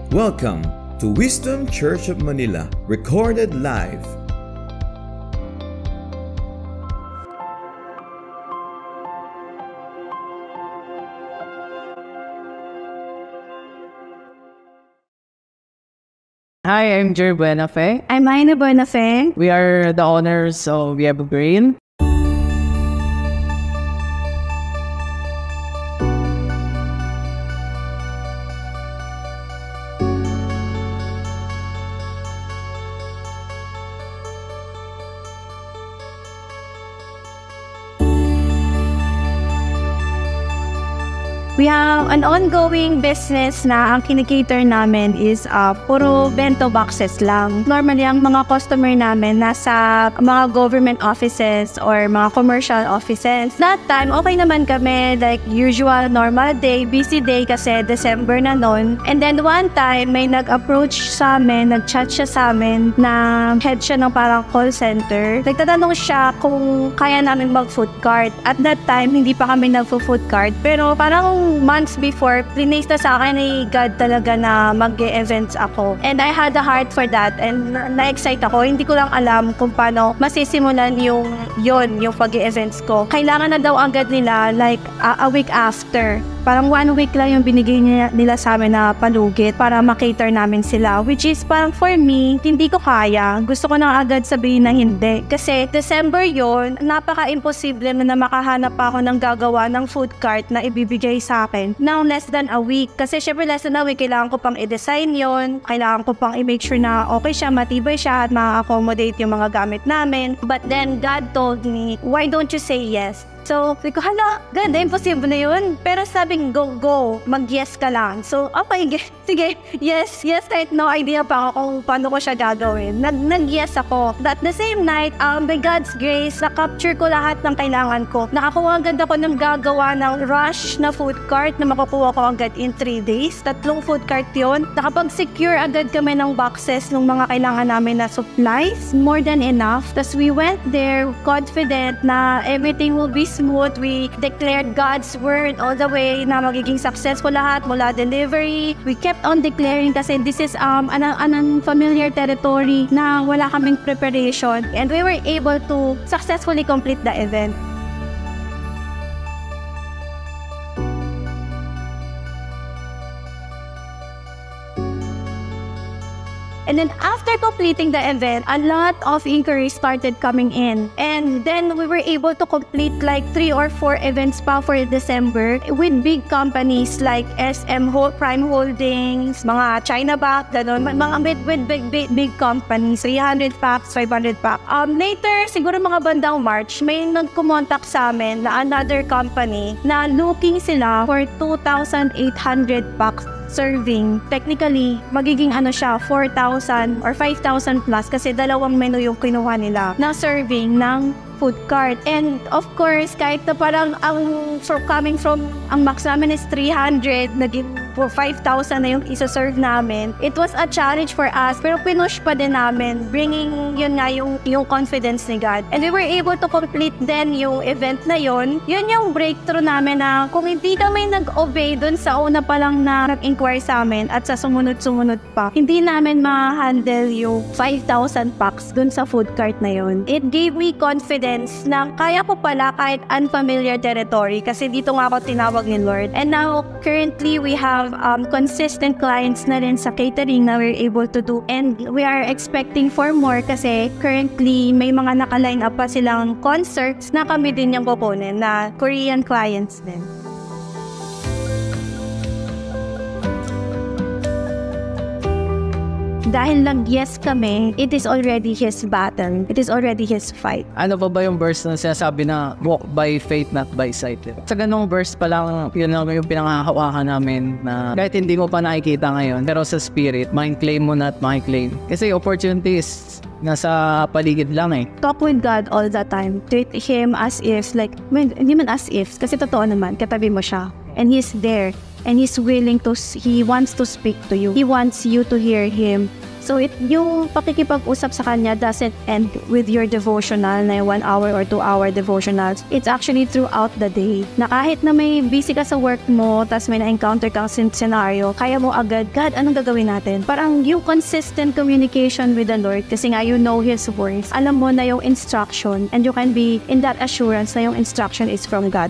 Welcome to Wisdom Church of Manila, recorded live. Hi, I'm Jer Buenafe. I'm Aina Buenafe. We are the owners of We Have a Brain. We have an ongoing business na ang kinikater namin is puro bento boxes lang. Normally, ang mga customer namin nasa mga government offices or mga commercial offices. That time, okay naman kami, like usual, normal day, busy day kasi December na noon. And then one time, may nag-approach sa amin, nag-chat siya sa amin na head siya ng parang call center. Nagtatanong siya kung kaya namin mag-food cart. At that time, hindi pa kami nag-food cart. Pero parang months before, plinase na sa akin ni God talaga na mag-e-events ako. And I had a heart for that and na-excite ako. Hindi ko lang alam kung paano masisimulan yung pag-e-events ko. Kailangan na daw agad nila like a week after. Parang 1 week lang yung binigay nila sa amin na palugit para makater namin sila. Which is parang for me, hindi ko kaya. Gusto ko na agad sabihin na hindi. Kasi December yon, napaka-imposible na makahanap pa ako ng gagawa ng food cart na ibibigay sa akin. Now, less than a week. Kasi syempre less than a week, kailangan ko pang i-design yon. Kailangan ko pang i-make sure na okay siya, matibay siya, at ma-accommodate yung mga gamit namin. But then, God told me, why don't you say yes? So, sabi ko, hala, ganda, imposible na yun. Pero sabing, go, mag-yes ka lang. So, okay, sige, yes, kahit no idea pa ako kung paano ko siya gagawin. Nag-yes ako. That the same night, by God's grace, na-capture ko lahat ng kailangan ko. Nakakuha agad ako ng gagawa ng rush na food cart na makukuha ko agad in 3 days. 3 food cart yun. Nakapag-secure agad kami ng boxes ng mga kailangan namin na supplies. More than enough. Tapos we went there confident na everything will be smooth. We declared God's word all the way na magiging successful lahat mula delivery. We kept on declaring kasi this is an unfamiliar territory na wala kaming preparation, and we were able to successfully complete the event. And then after completing the event, a lot of inquiries started coming in. And then we were able to complete like 3 or 4 events pa for December with big companies like SM Prime Holdings, mga China Bank, gano'n. Mga with big companies, 300 packs, 500 packs. Later, siguro mga bandang March, may nag-contact sa amin na another company na looking sila for 2,800 packs serving. Technically, magiging 4,000 or 5,000 plus kasi dalawang menu yung kinuha nila na serving ng food cart. And of course, kahit na parang coming from ang max namin is 300, naging 5,000 na yung isa-serve namin. It was a challenge for us, pero pinush pa din namin, bringing yun nga yung confidence ni God. And we were able to complete then yung event na yun. Yun yung breakthrough namin na kung hindi kami nag-obey dun sa una pa lang na nag-inquire sa amin at sa sumunod-sumunod pa, hindi namin ma-handle yung 5,000 packs dun sa food cart na yun. It gave me confidence na kaya ko pala kahit unfamiliar territory kasi dito nga ako tinawag ni Lord. And now, currently, we have consistent clients na rin sa catering na we're able to do. And we are expecting for more kasi currently, may mga naka-line up pa silang concerts na kami din yung kukunin na Korean clients din. Dahil nag-yes kami, it is already His battle. It is already His fight. Ano ba yung verse na sinasabi na walk by faith, not by sight? Sa ganong verse pa lang, yun lang yung pinangahawakan namin na kahit hindi mo pa nakikita ngayon, pero sa spirit, mind-claim mo na at mind-claim. Kasi opportunities nasa paligid lang eh. Talk with God all the time. Treat Him as if, hindi man as if, kasi totoo naman, katabi mo siya. And He's there. And He wants to speak to you. He wants you to hear Him So yung pakikipag-usap sa Kanya doesn't end with your devotional na 1 hour or 2 hour devotionals. It's actually throughout the day. Na kahit na may busy ka sa work mo, tas may na-encounter kang scenario, kaya mo agad, God, anong gagawin natin? Parang yung consistent communication with the Lord, kasi nga you know His voice. Alam mo na yung instruction, and you can be in that assurance na yung instruction is from God.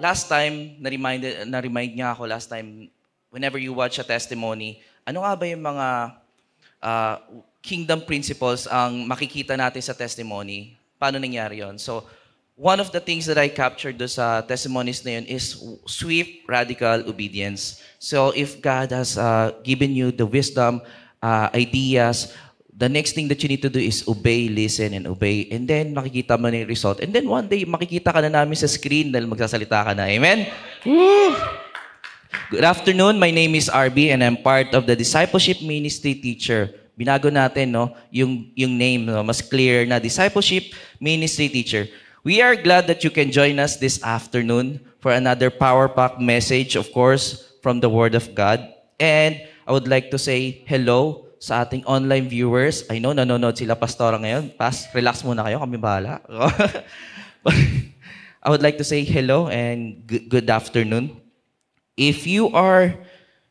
Last time, na-remind niya ako last time, whenever you watch a testimony, ano nga ba yung mga kingdom principles ang makikita natin sa testimony? Paano nangyari yon? So, one of the things that I captured do sa testimonies na yun is swift, radical obedience. So, if God has given you the wisdom, ideas, the next thing that you need to do is obey, listen, and obey. And then, makikita mo na yung result. And then, one day, makikita ka na namin sa screen dahil magsasalita ka na. Amen? Woo! Good afternoon. My name is RB and I'm part of the Discipleship Ministry Teacher. Binago natin, no? Yung name, no? Mas clear na Discipleship Ministry Teacher. We are glad that you can join us this afternoon for another power-packed message, of course, from the Word of God. And I would like to say hello sa ating online viewers. I know, nanonood sila Pastora ngayon. Relax muna kayo, kami bahala. I would like to say hello and good afternoon. If you are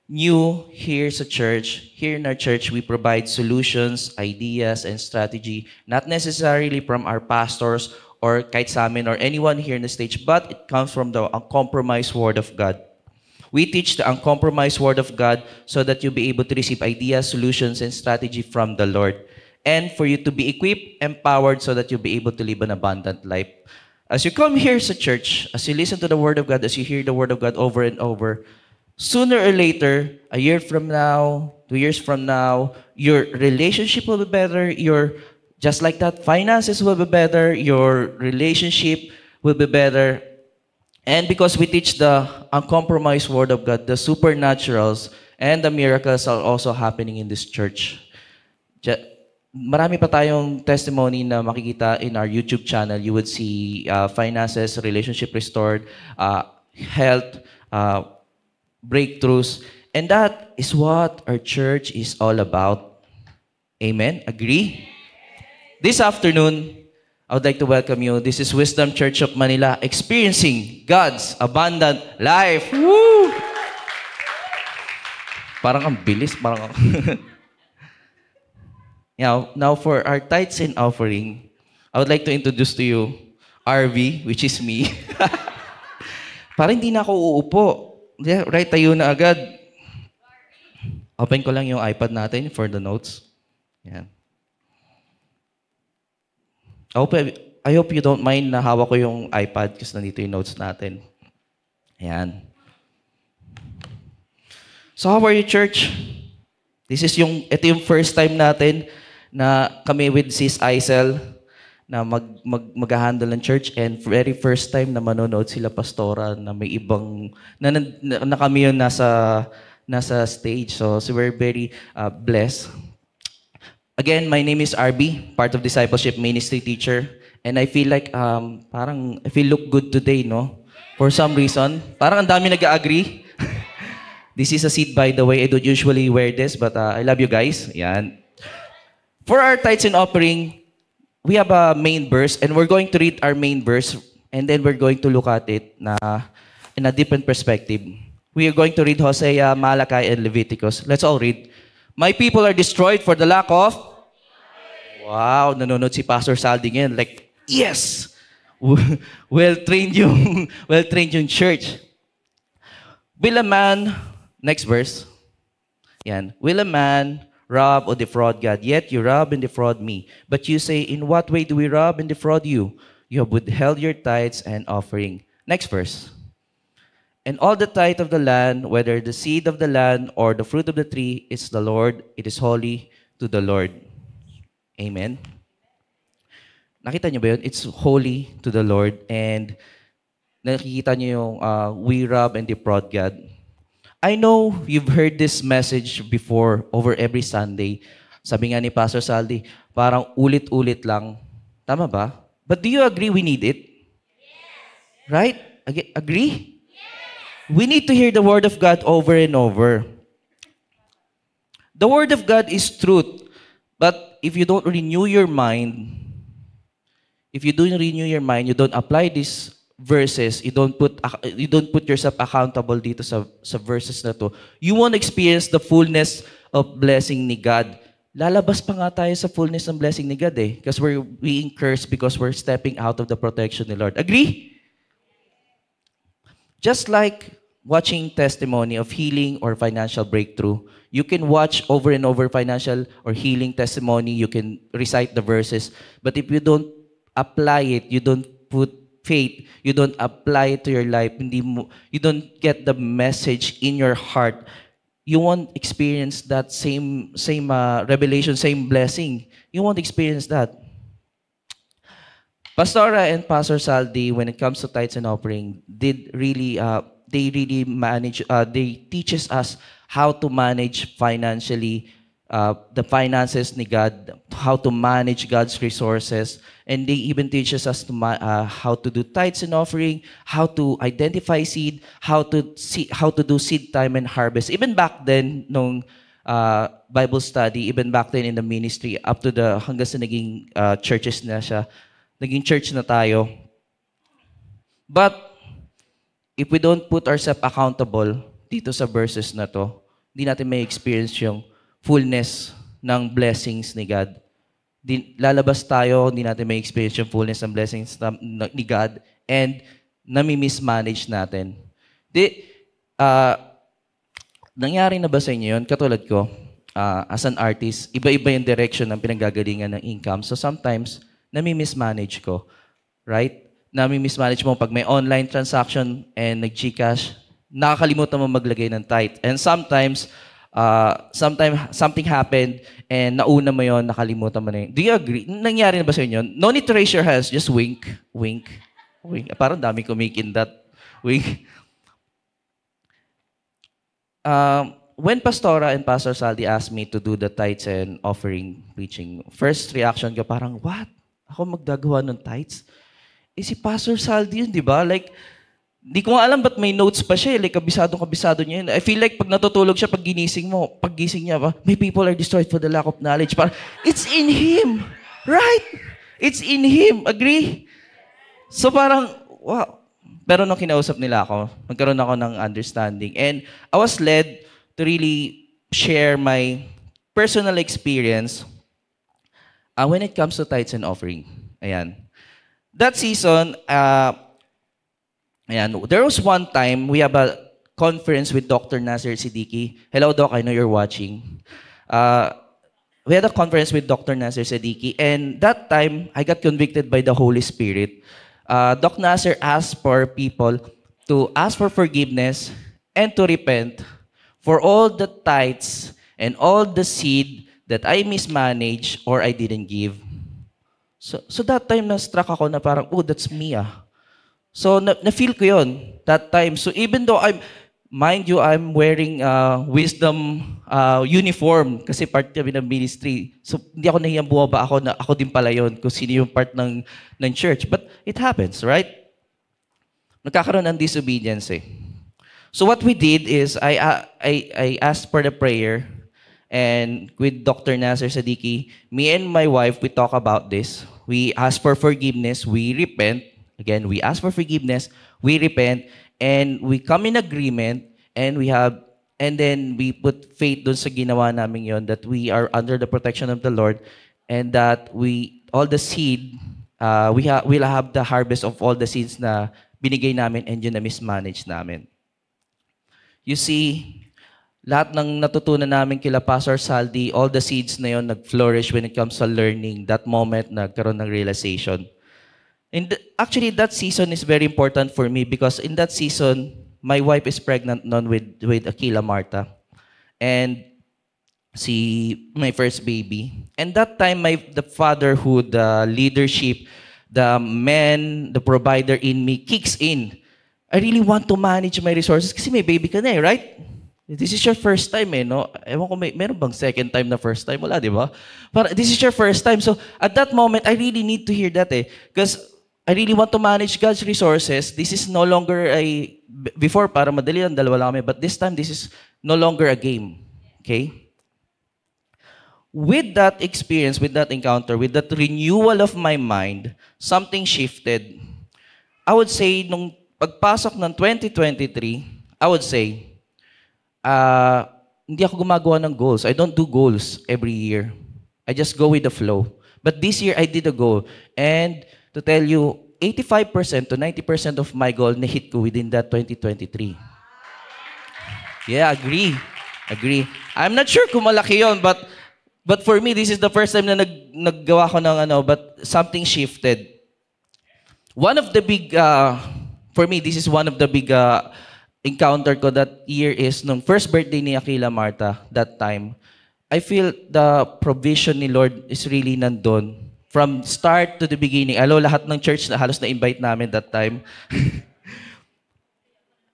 new here sa church, here in our church, we provide solutions, ideas, and strategy, not necessarily from our pastors or kahit sa amin or anyone here in the stage, but it comes from the uncompromised Word of God. We teach the uncompromised Word of God so that you'll be able to receive ideas, solutions, and strategy from the Lord. And for you to be equipped, empowered, so that you'll be able to live an abundant life. As you come here sa church, as you listen to the Word of God, as you hear the Word of God over and over, sooner or later, a year from now, 2 years from now, your relationship will be better, just like that, finances will be better, your relationship will be better. And because we teach the uncompromised Word of God, the supernaturals and the miracles are also happening in this church. Marami pa tayong testimony na makikita in our YouTube channel. You would see finances, relationship restored, health, breakthroughs. And that is what our church is all about. Amen? Agree? This afternoon, I would like to welcome you. This is Wisdom Church of Manila, experiencing God's abundant life. Woo! Parang ang bilis. Now, for our tithes and offering, I would like to introduce to you RV, which is me. Parang hindi na ako uupo. Yeah, right, tayo na agad. Open ko lang yung iPad natin for the notes. Yan. I hope you don't mind na hawak ko yung iPad kasi nandito yung notes natin. Ayan. So how are you, church? Ito yung first time natin na kami with Sis Aisel na mag-handle ng church, and very first time na manonood sila Pastora na may ibang, na kami yung nasa stage. So we're very blessed. Again, my name is RB, part of Discipleship Ministry Teacher. And I feel like, I feel look good today, no? For some reason. Parang ang dami nag-agree. This is a seat, by the way. I don't usually wear this, but I love you guys. Yan. For our tithes and offering, we have a main verse, and we're going to read our main verse, and then we're going to look at it in a different perspective. We are going to read Hosea, Malachi, and Leviticus. Let's all read. My people are destroyed for the lack of... Wow, nanonood si Pastor Saldi ngayon. Like, yes! Well-trained yung church. Will a man... Next verse. Yan. Will a man rob or defraud God? Yet you rob and defraud me. But you say, in what way do we rob and defraud you? You have withheld your tithes and offering. Next verse. And all the tithe of the land, whether the seed of the land or the fruit of the tree, is the Lord. It is holy to the Lord. Amen. Nakita niyo ba yun? It's holy to the Lord. And nakikita niyo yung we rob and defraud God. I know you've heard this message before over every Sunday. Sabi nga ni Pastor Saldi, parang ulit-ulit lang. Tama ba? But do you agree we need it? Yes. Right? Agree? We need to hear the Word of God over and over. The Word of God is truth. But if you don't renew your mind, you don't apply these verses, you don't put yourself accountable dito sa verses na to, you won't experience the fullness of blessing ni God. Lalabas pa nga tayo sa fullness ng blessing ni God eh. Because we're being cursed because we're stepping out of the protection ni Lord. Agree? Just like watching testimony of healing or financial breakthrough, you can watch over and over financial or healing testimony, you can recite the verses, but if you don't apply it, you don't put faith, you don't apply it to your life, you don't get the message in your heart, you won't experience that same revelation, same blessing. You won't experience that. Pastora and Pastor Saldi, when it comes to tithes and offering, they teaches us how to manage financially the finances ni God, how to manage God's resources, and they even teaches us how to do tithes and offering, how to identify seed, how to do seed time and harvest. Even back then, nung Bible study, even back then in the ministry, up to hanggang sa naging churches na siya, naging church na tayo. But if we don't put ourselves accountable dito sa verses na to, hindi natin may experience yung fullness ng blessings ni God. Lalabas tayo, hindi natin may experience yung fullness ng blessings ni God, and nami-mismanage natin. Nangyari na ba sa inyo yun? Katulad ko, as an artist, iba-iba yung direction ng pinanggagalingan ng income. So sometimes, nami-mismanage ko. Right? Nami-mismanage mo pag may online transaction and nag-Gcash, nakakalimutan mo maglagay ng tithe. And sometimes something happened and nauna mo yon, nakalimutan mo na yun. Do you agree? Nangyari na ba sa inyo? No need to raise your hands, just wink, wink, wink. Parang dami kumikin that. Wink. When Pastora and Pastor Saldi asked me to do the tithes and offering preaching, first reaction ko parang, what? Ako magdagawa ng tithes? Si Pastor Saldi yun, di ba? Like, di ko nga alam ba't may notes pa siya. Like, kabisado niya yun. I feel like pag natutulog siya, pag gising niya, may people are destroyed for the lack of knowledge. Parang, it's in Him. Right? It's in Him. Agree? So parang, wow. Pero nung kinausap nila ako, magkaroon ako ng understanding. And I was led to really share my personal experience when it comes to tithes and offering. Ayan. That season, there was one time we have a conference with Dr. Nasser Siddiqui. Hello, Doc. I know you're watching. We had a conference with Dr. Nasser Siddiqui, and that time I got convicted by the Holy Spirit. Doc Nasser asked for people to ask for forgiveness and to repent for all the tithes and all the seed that I mismanaged or I didn't give. So that time na-struck ako na parang, oh, that's me ah. So na-feel ko yun that time. So even though I'm wearing wisdom uniform kasi part kami ng ministry. So hindi ako nahiyang bumaba ako na ako din pala yun kung sino yung part ng church. But it happens, right? Nagkakaroon ng disobedience eh. So what we did is I asked for the prayer, and with Dr. Nasser Siddiqui, me and my wife, we talk about this. We ask for forgiveness, we repent. Again, we ask for forgiveness, we repent, and we come in agreement, and then we put faith dun sa ginawa namin yon, that we are under the protection of the Lord, and that all the seed, we'll have the harvest of all the seeds na binigay namin and yun na mismanage namin. You see, lahat ng natutunan namin kila Pastor Saldi, all the seeds na yon nag-flourish when it comes to learning. That moment, nagkaroon ng realization. And actually, that season is very important for me because in that season, my wife is pregnant noon with Akila Marta. And my first baby. And that time, the fatherhood, the leadership, the man, the provider in me kicks in. I really want to manage my resources kasi may baby ka na eh, right? This is your first time eh, no? Ewan ko, meron bang second time na first time? Wala, di ba? This is your first time. So, at that moment, I really need to hear that eh. Because I really want to manage God's resources. This is no longer before, para madali lang, dalawa lang kami, but this time, this is no longer a game. Okay? With that experience, with that encounter, with that renewal of my mind, something shifted. I would say, nung pagpasok ng 2023, I would say, hindi ako gumagawa ng goals. I don't do goals every year. I just go with the flow. But this year, I did a goal. And to tell you, 85% to 90% of my goal na hit ko within that 2023. Yeah, agree. I'm not sure kung malaki yun, but for me, this is the first time na naggawa ko ng but something shifted. One of the big, for me, this is one of the big encounter ko that year is nung first birthday ni Aquila Marta, that time. I feel the provision ni Lord is really nandun. From start to the beginning. Lahat ng church na halos na-invite namin that time.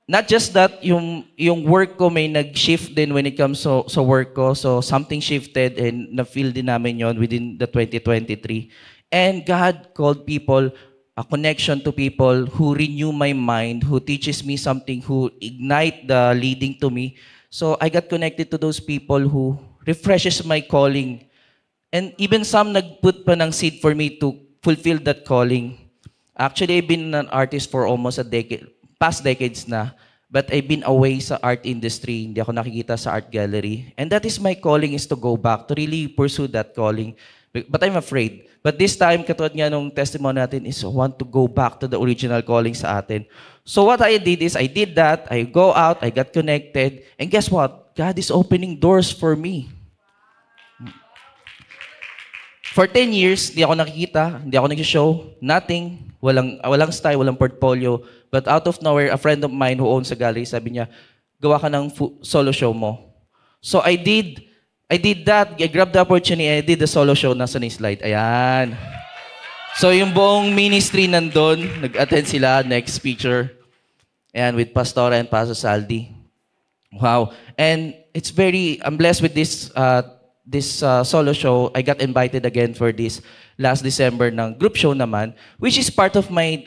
Not just that, yung work ko may nag-shift din when it comes sa work ko. So something shifted and na-feel din namin yon within the 2023. And God called people, a connection to people who renew my mind, who teaches me something, who ignite the leading to me. So I got connected to those people who refreshes my calling. And even some nagput pa ng seed for me to fulfill that calling. Actually, I've been an artist for almost a decade, past decades na. But I've been away sa art industry. Hindi ako nakikita sa art gallery. And that is my calling, is to go back, to really pursue that calling. But I'm afraid. But this time, katulad nga nung testimony natin, is I want to go back to the original calling sa atin. So what I did is, I did that. I go out, I got connected. And guess what? God is opening doors for me. For 10 years, hindi ako nakikita, hindi ako nag-show, nothing, walang style, walang portfolio. But out of nowhere, a friend of mine who owns a gallery, sabi niya, gawa ka ng solo show mo. So I did that, I grabbed the opportunity, I did the solo show, nasa ni slide. Ayan. So yung buong ministry nandun, nag-attend sila, next picture. Ayan, with Pastora and Pastor Saldi. Wow. And I'm blessed with this solo show. I got invited again for this last December ng group show naman, which is part of my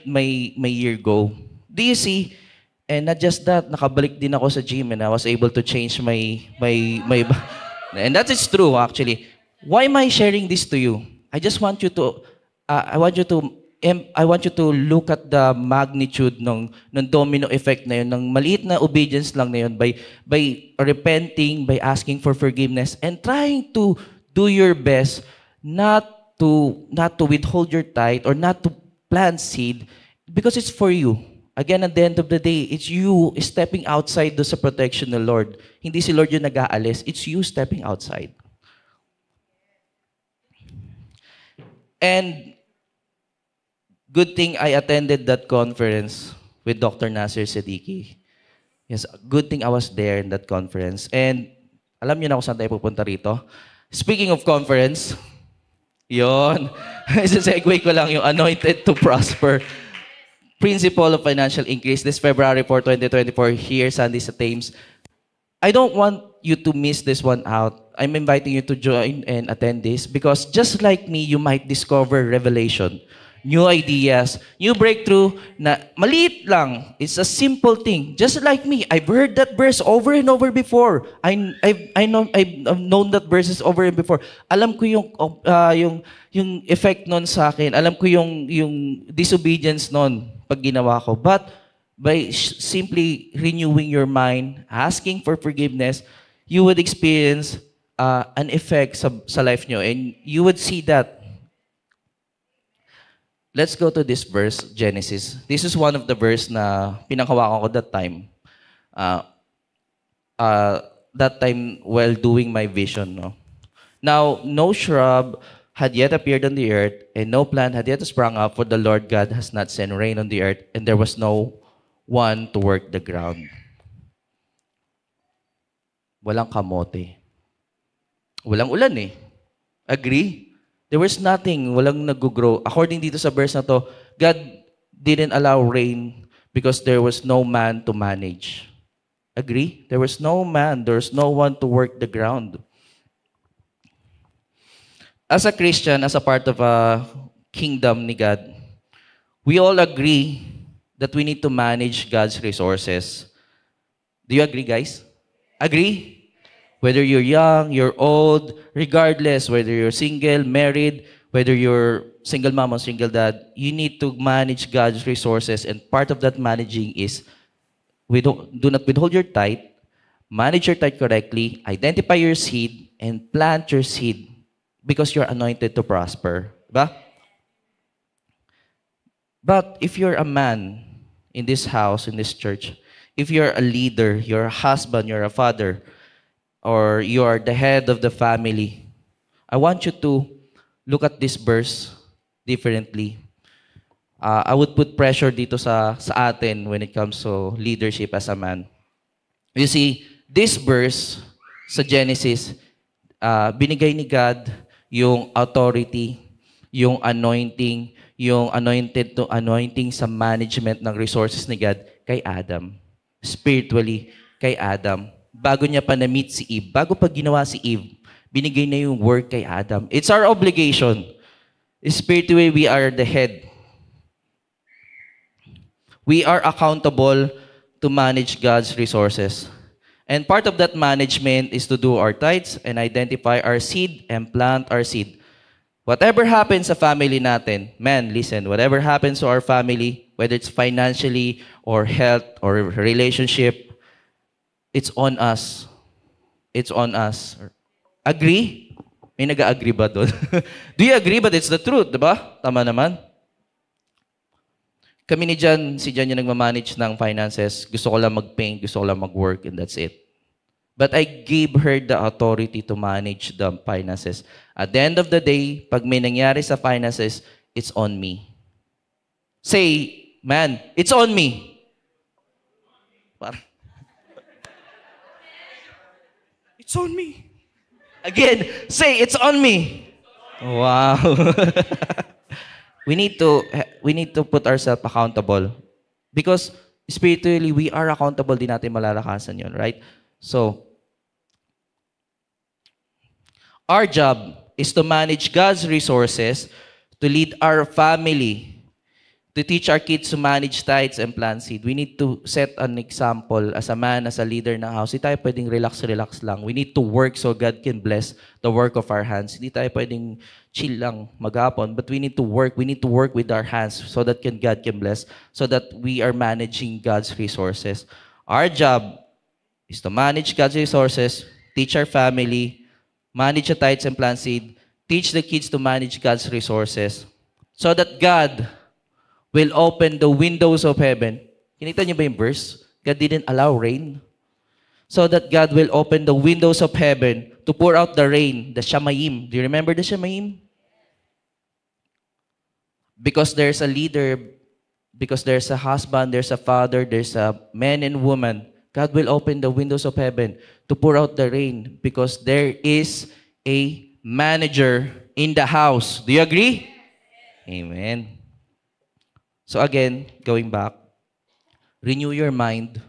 year goal. Do you see? And not just that, nakabalik din ako sa gym and I was able to change my and that is true actually. Why am I sharing this to you? I just want you to I want you to look at the magnitude ng domino effect na yun, ng maliit na obedience lang na yun, by repenting, by asking for forgiveness, and trying to do your best not to withhold your tithe or not to plant seed because it's for you. Again, at the end of the day, it's you stepping outside do sa protection ng Lord. Hindi si Lord yung nag-aalis, it's you stepping outside. And good thing I attended that conference with Dr. Nasir Siddiqui. Yes, good thing I was there in that conference. And alam niyo na kung saan tayo pupunta rito. Speaking of conference, yon. Isa-segue ko lang yung Anointed to Prosper. Principle of Financial Increase this February 4, 2024 here, Sunday sa Thames. I don't want you to miss this one out. I'm inviting you to join and attend this because just like me, you might discover revelation, new ideas, new breakthrough na maliit lang. It's a simple thing. Just like me, I've heard that verse over and over before. I've known that verses over and before. Alam ko yung effect nun sa akin. Alam ko yung disobedience nun pag ginawa ko. But by simply renewing your mind, asking for forgiveness, you would experience an effect sa life nyo. And you would see that. Let's go to this verse, Genesis. This is one of the verse na pinanghawakan ko that time. That time while doing my vision. No? Now, no shrub had yet appeared on the earth, and no plant had yet sprung up, for the Lord God has not sent rain on the earth, and there was no one to work the ground. Walang kamote. Walang ulan eh. Agree? There was nothing, walang nag-grow. According dito sa verse na to, God didn't allow rain because there was no man to manage. Agree? There was no man, there was no one to work the ground. As a Christian, as a part of a kingdom ni God, We all agree that we need to manage God's resources. Do you agree, guys? Agree? Whether you're young, you're old, regardless, whether you're single, married, whether you're single mom or single dad, you need to manage God's resources. And part of that managing is do not withhold your tithe, manage your tithe correctly, identify your seed, and plant your seed because you're anointed to prosper. Diba? But if you're a man in this house, in this church, if you're a leader, you're a husband, you're a father, or you are the head of the family, I want you to look at this verse differently. I would put pressure dito sa atin when it comes to leadership as a man. You see, this verse sa Genesis, binigay ni God yung authority, yung anointing, yung anointing sa management ng resources ni God kay Adam. Spiritually, kay Adam. Bago niya pa na-meet si Eve, bago pa ginawa si Eve, binigay na yung work kay Adam. It's our obligation. Spiritually, we are the head. We are accountable to manage God's resources. And part of that management is to do our tithes and identify our seed and plant our seed. Whatever happens sa family natin, man, listen, whatever happens to our family, whether it's financially or health or relationship, it's on us. It's on us. Agree? May nag-agree ba doon? Do you agree? But it's the truth, diba? Tama naman. Kami ni Jan, si Jan yung nagmamanage ng finances. Gusto ko lang mag-paint, gusto ko lang mag-work, and that's it. But I gave her the authority to manage the finances. At the end of the day, pag may nangyari sa finances, it's on me. Say, man, it's on me. It's on me. Again, say, it's on me. Wow. We need to put ourselves accountable. Because spiritually, we are accountable, di natin malalakasan yun, right? So, our job is to manage God's resources, to lead our family, to teach our kids to manage tithes and plant seed. We need to set an example as a man, as a leader ng house. Hindi tayo pwedeng relax lang. We need to work so God can bless the work of our hands. Hindi tayo pwedeng chill lang maghapon, but we need to work. We need to work with our hands so that God can bless, so that we are managing God's resources. Our job is to manage God's resources, teach our family, manage the tithes and plant seed, teach the kids to manage God's resources, so that God will open the windows of heaven. Kinita niyo ba yung verse? God didn't allow rain. So that God will open the windows of heaven to pour out the rain, the Shamayim. Do you remember the Shamayim? Because there's a leader, because there's a husband, there's a father, there's a man and woman, God will open the windows of heaven to pour out the rain because there is a manager in the house. Do you agree? Amen. So again, going back, renew your mind,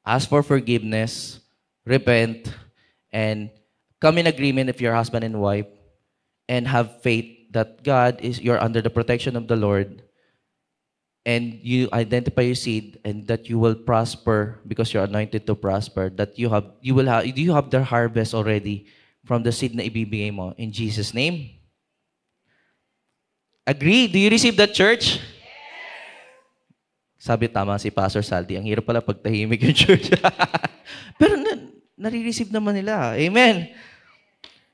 ask for forgiveness, repent, and come in agreement if you're husband and wife, and have faith that you're under the protection of the Lord, and you identify your seed, and that you will prosper because you're anointed to prosper, that you have the harvest already from the seed na ibibigay mo. In Jesus' name. Agree? Do you receive that, church? Sabi tama si Pastor Saldi, ang hirap pala pagtahimik yung church. Pero nare-receive naman nila. Amen.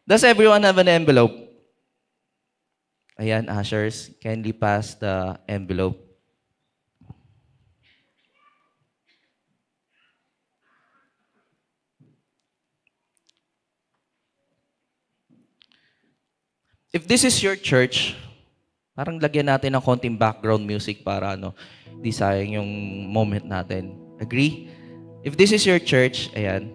Does everyone have an envelope? Ayan, ushers, kindly pass the envelope. If this is your church, parang lagyan natin ng konting background music para di sayang yung moment natin. Agree? If this is your church, ayan,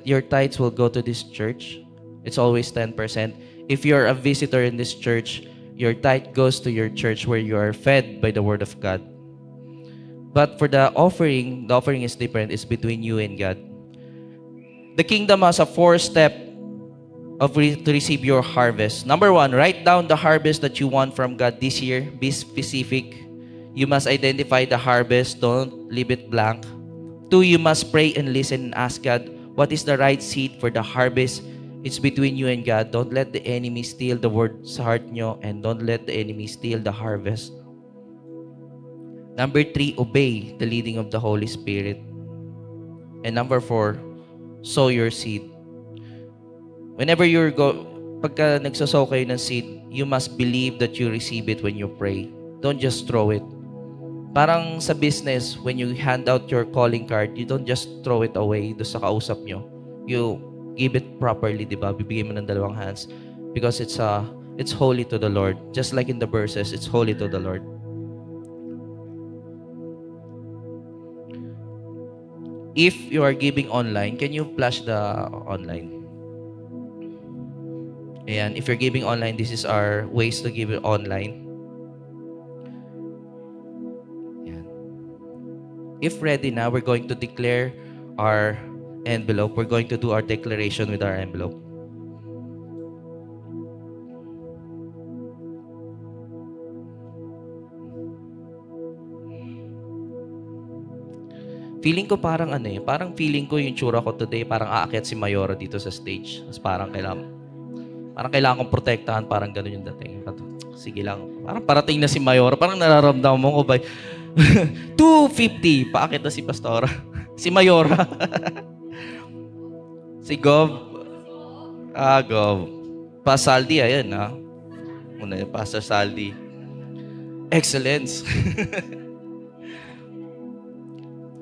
your tithes will go to this church. It's always 10%. If you're a visitor in this church, your tithe goes to your church where you are fed by the Word of God. But for the offering is different. It's between you and God. The kingdom has a 4-step to receive your harvest. Number 1, write down the harvest that you want from God this year. Be specific. You must identify the harvest. Don't leave it blank. 2, you must pray and listen and ask God, what is the right seed for the harvest? It's between you and God. Don't let the enemy steal the word sa heart nyo, and don't let the enemy steal the harvest. Number 3, obey the leading of the Holy Spirit. And number 4, sow your seed. Whenever pagka nagsasow kayo ng seed, you must believe that you receive it when you pray. Don't just throw it. Parang sa business, when you hand out your calling card, you don't just throw it away doon sa kausap nyo. You give it properly, di ba? Bibigay mo ng 2 hands because it's holy to the Lord. Just like in the verses, it's holy to the Lord. If you are giving online, can you flash the online? Ayan, if you're giving online, this is our ways to give it online. Ayan. If ready now, we're going to declare our envelope. We're going to do our declaration with our envelope. Feeling ko parang parang feeling ko yung tsura ko today, parang aakyat si Mayora dito sa stage. Mas parang kailangan kong protektahan, parang gano'n yung dating. Sige lang. Parang parating na si Mayora. Parang nararamdaman mo ko ba, 250, paakit na si Pastora. Si Mayora. Si Gov. Gov. Pasaldi, ayan Muna yung Pastor Saldi. Excellence.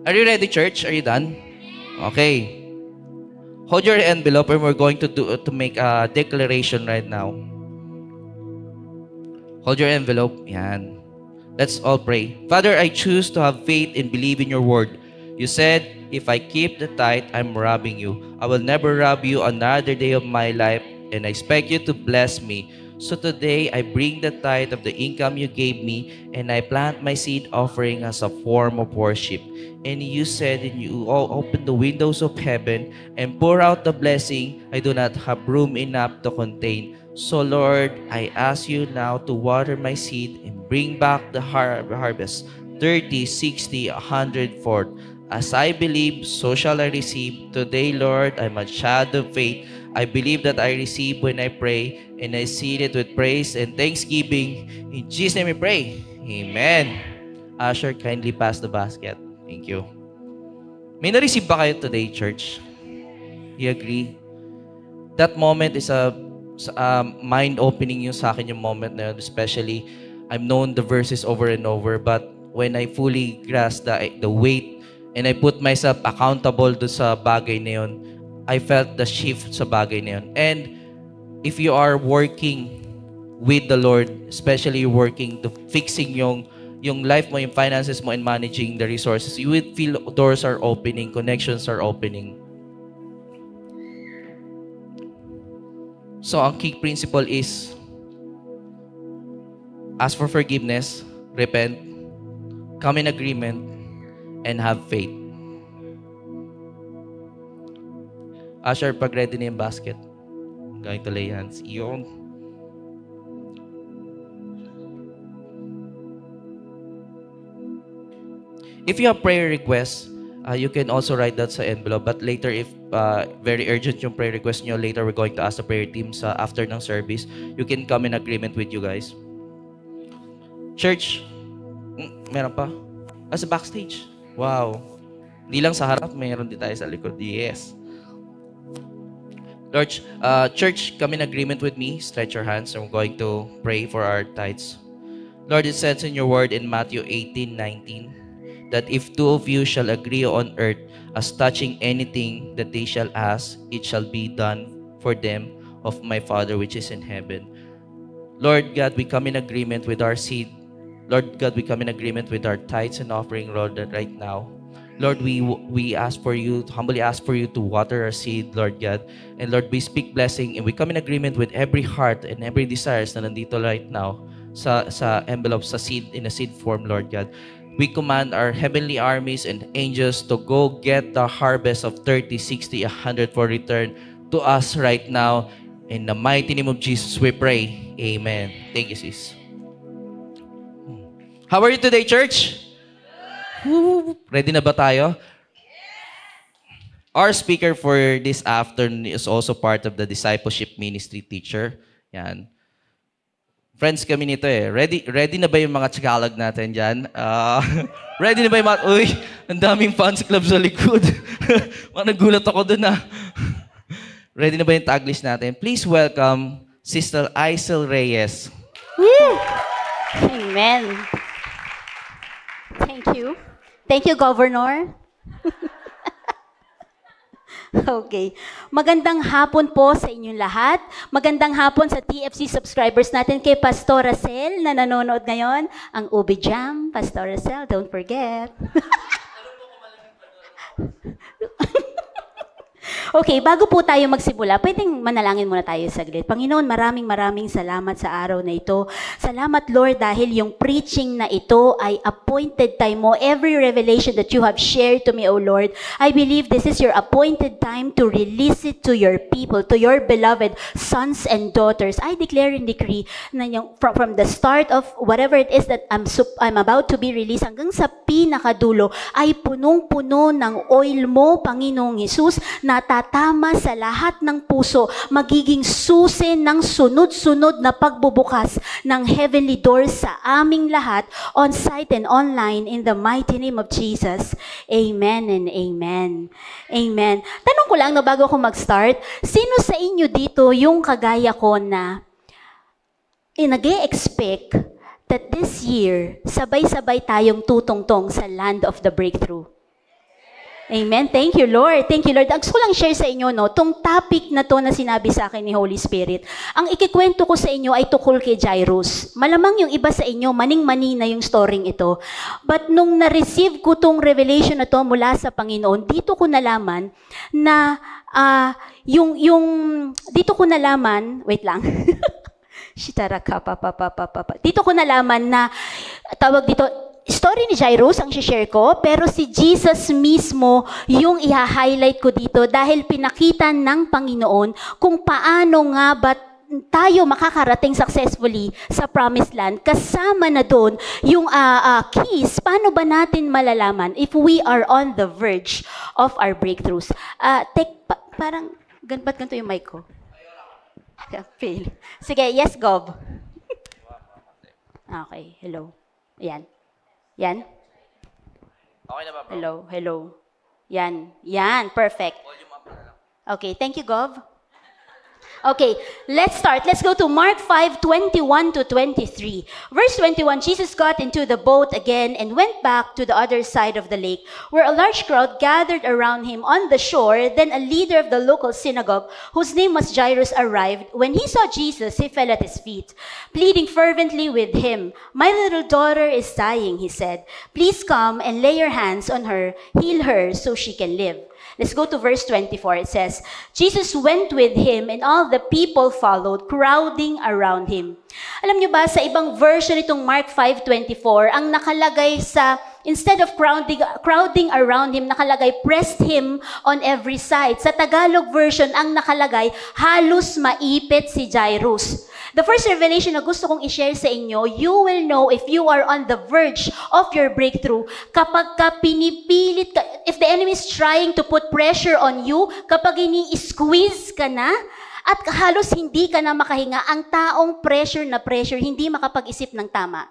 Are you ready, church? Are you done? Okay. Hold your envelope and we're going to make a declaration right now. Hold your envelope. Yan. Let's all pray. Father, I choose to have faith and believe in your word. You said, if I keep the tithe, I'm robbing you. I will never rob you another day of my life, and I expect you to bless me. So today, I bring the tithe of the income you gave me, and I plant my seed offering as a form of worship. And you said, and you all open the windows of heaven and pour out the blessing I do not have room enough to contain. So Lord, I ask you now to water my seed and bring back the harvest, 30, 60, 100 fold. As I believe, so shall I receive. Today, Lord, I'm a child of faith. I believe that I receive when I pray, and I see it with praise and thanksgiving. In Jesus' name we pray. Amen. Usher, kindly pass the basket. Thank you. May na-receive ba kayo today, church? You agree? That moment is a mind-opening yung sa akin yung moment na yun. Especially, I've known the verses over and over, but when I fully grasp the weight and I put myself accountable do sa bagay na yun, I felt the shift sa bagay na yun. And if you are working with the Lord, especially working to fixing yung life mo, yung finances mo, and managing the resources, you will feel doors are opening, connections are opening. So, ang key principle is ask for forgiveness, repent, come in agreement, and have faith. Usher, pag ready na yung basket, I'm going to lay hands. Iyon. If you have prayer requests, you can also write that sa envelope. But later, if very urgent yung prayer request nyo, later we're going to ask the prayer team sa after ng service. You can come in agreement with you guys. Church, meron pa? Sa backstage. Wow. Hindi lang sa harap, meron din tayo sa likod. Yes. Lord, church, come in agreement with me. Stretch your hands and we're going to pray for our tithes. Lord, it says in your word in Matthew 18:19, that if two of you shall agree on earth as touching anything that they shall ask, it shall be done for them of my Father which is in heaven. Lord God, we come in agreement with our seed. Lord God, we come in agreement with our tithes and offering, Lord, that right now. Lord, we ask for you, humbly ask for you to water our seed, Lord God. And Lord, we speak blessing and we come in agreement with every heart and every desires na nandito right now sa envelope, sa seed, in a seed form, Lord God. We command our heavenly armies and angels to go get the harvest of 30, 60, 100 for return to us right now In the mighty name of Jesus, we pray. Amen. Thank you, sis. How are you today, church? Woo! Ready na ba tayo? Our speaker for this afternoon is also part of the discipleship ministry teacher. Yan. Friends kami nito eh. Ready na ba yung mga Tagalog natin dyan? Ready na ba yung mga... Uy, ang daming fans club sa likod. Nagulat ako dun ah. Ready na ba yung Taglish natin? Please welcome Sister Aisel Reyes. Woo! Amen. Thank you. Thank you, Governor. Okay. Magandang hapon po sa inyong lahat. Magandang hapon sa TFC subscribers natin kay Pastor Racel na nanonood ngayon. Ang Ubi Jam, Pastor Racel, don't forget. Okay, bago po tayo magsimula, pwedeng manalangin muna tayo saglit. Panginoon, maraming salamat sa araw na ito. Salamat, Lord, dahil yung preaching na ito ay appointed time mo. Every revelation that you have shared to me, O Lord, I believe this is your appointed time to release it to your people, to your beloved sons and daughters. I declare and decree na yung, from the start of whatever it is that I'm about to be released hanggang sa pinakadulo ay punong-puno ng oil mo, Panginoong Hesus, na tatama sa lahat ng puso, magiging susi ng sunod-sunod na pagbubukas ng heavenly doors sa aming lahat, on-site and online, in the mighty name of Jesus. Amen and amen. Amen. Tanong ko lang na bago ako mag-start, sino sa inyo dito yung kagaya ko na nag-e-expect that this year, sabay-sabay tayong tutungtong sa land of the breakthrough? Amen. Thank you, Lord. Thank you, Lord. Ang gusto ko lang share sa inyo, no, tong topic na to na sinabi sa akin ni Holy Spirit, ang ikikwento ko sa inyo ay tukol kay Jairus. Malamang yung iba sa inyo, maning-mani na yung storyng ito. But nung na-receive ko tong revelation na to mula sa Panginoon, dito ko nalaman na, dito ko nalaman, wait lang, dito ko nalaman na, tawag dito, story ni Jairus ang share ko, pero si Jesus mismo yung i-highlight ko dito dahil pinakita ng Panginoon kung paano nga ba tayo makakarating successfully sa promised land. Kasama na doon yung keys, paano ba natin malalaman if we are on the verge of our breakthroughs. Parang, ba't ganito yung mic ko? Fail. Sige, yes, Gov. Okay, hello. Ayan. Yan? Okay na ba, bro? Hello. Yan, perfect. Okay, thank you, Gov. Okay, let's start. Let's go to Mark 5:21-23. Verse 21, Jesus got into the boat again and went back to the other side of the lake, where a large crowd gathered around him on the shore. Then a leader of the local synagogue, whose name was Jairus, arrived. When he saw Jesus, he fell at his feet, pleading fervently with him. "My little daughter is dying," he said. "Please come and lay your hands on her, heal her so she can live." Let's go to verse 24. It says, Jesus went with him and all the people followed, crowding around him. Alam niyo ba, sa ibang version itong Mark 5:24, ang nakalagay sa, instead of crowding around him, nakalagay, pressed him on every side. Sa Tagalog version, ang nakalagay, halos maipit si Jairus. The first revelation na gusto kong i-share sa inyo, you will know if you are on the verge of your breakthrough kapag ka pinipilit ka, if the enemy is trying to put pressure on you, kapag ini-squeeze ka na, at halos hindi ka na makahinga, ang taong pressure, hindi makapag-isip ng tama.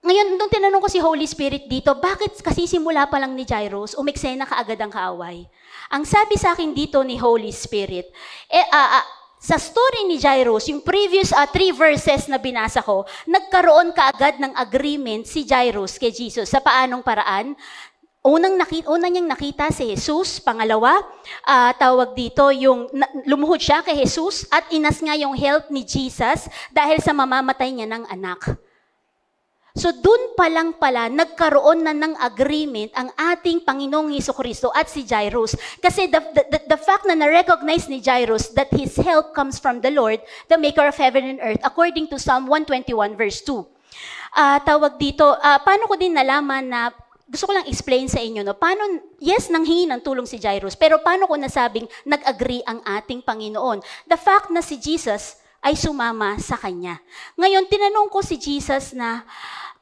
Ngayon, nung tinanong ko si Holy Spirit dito, bakit kasi simula pa lang ni Jairus, umiksena kaagad ang kaaway? Ang sabi sa akin dito ni Holy Spirit, sa story ni Jairus, yung previous 3 verses na binasa ko, nagkaroon kaagad ng agreement si Jairus kay Jesus. Sa paanong paraan? Una niyang nakita si Jesus. Pangalawa, tawag dito, yung lumuhod siya kay Jesus at inas nga yung help ni Jesus dahil sa mamamatay niya ng anak. So dun pa lang pala, nagkaroon na ng agreement ang ating Panginoong Hesukristo at si Jairus. Kasi the fact na na-recognize ni Jairus that his help comes from the Lord, the maker of heaven and earth, according to Psalm 121 verse 2. Tawag dito, paano ko din nalaman na gusto ko lang explain sa inyo, no, paano, yes, nanghingi ng tulong si Jairus, pero paano ko nasabing nag-agree ang ating Panginoon? The fact na si Jesus ay sumama sa kanya. Ngayon, tinanong ko si Jesus na,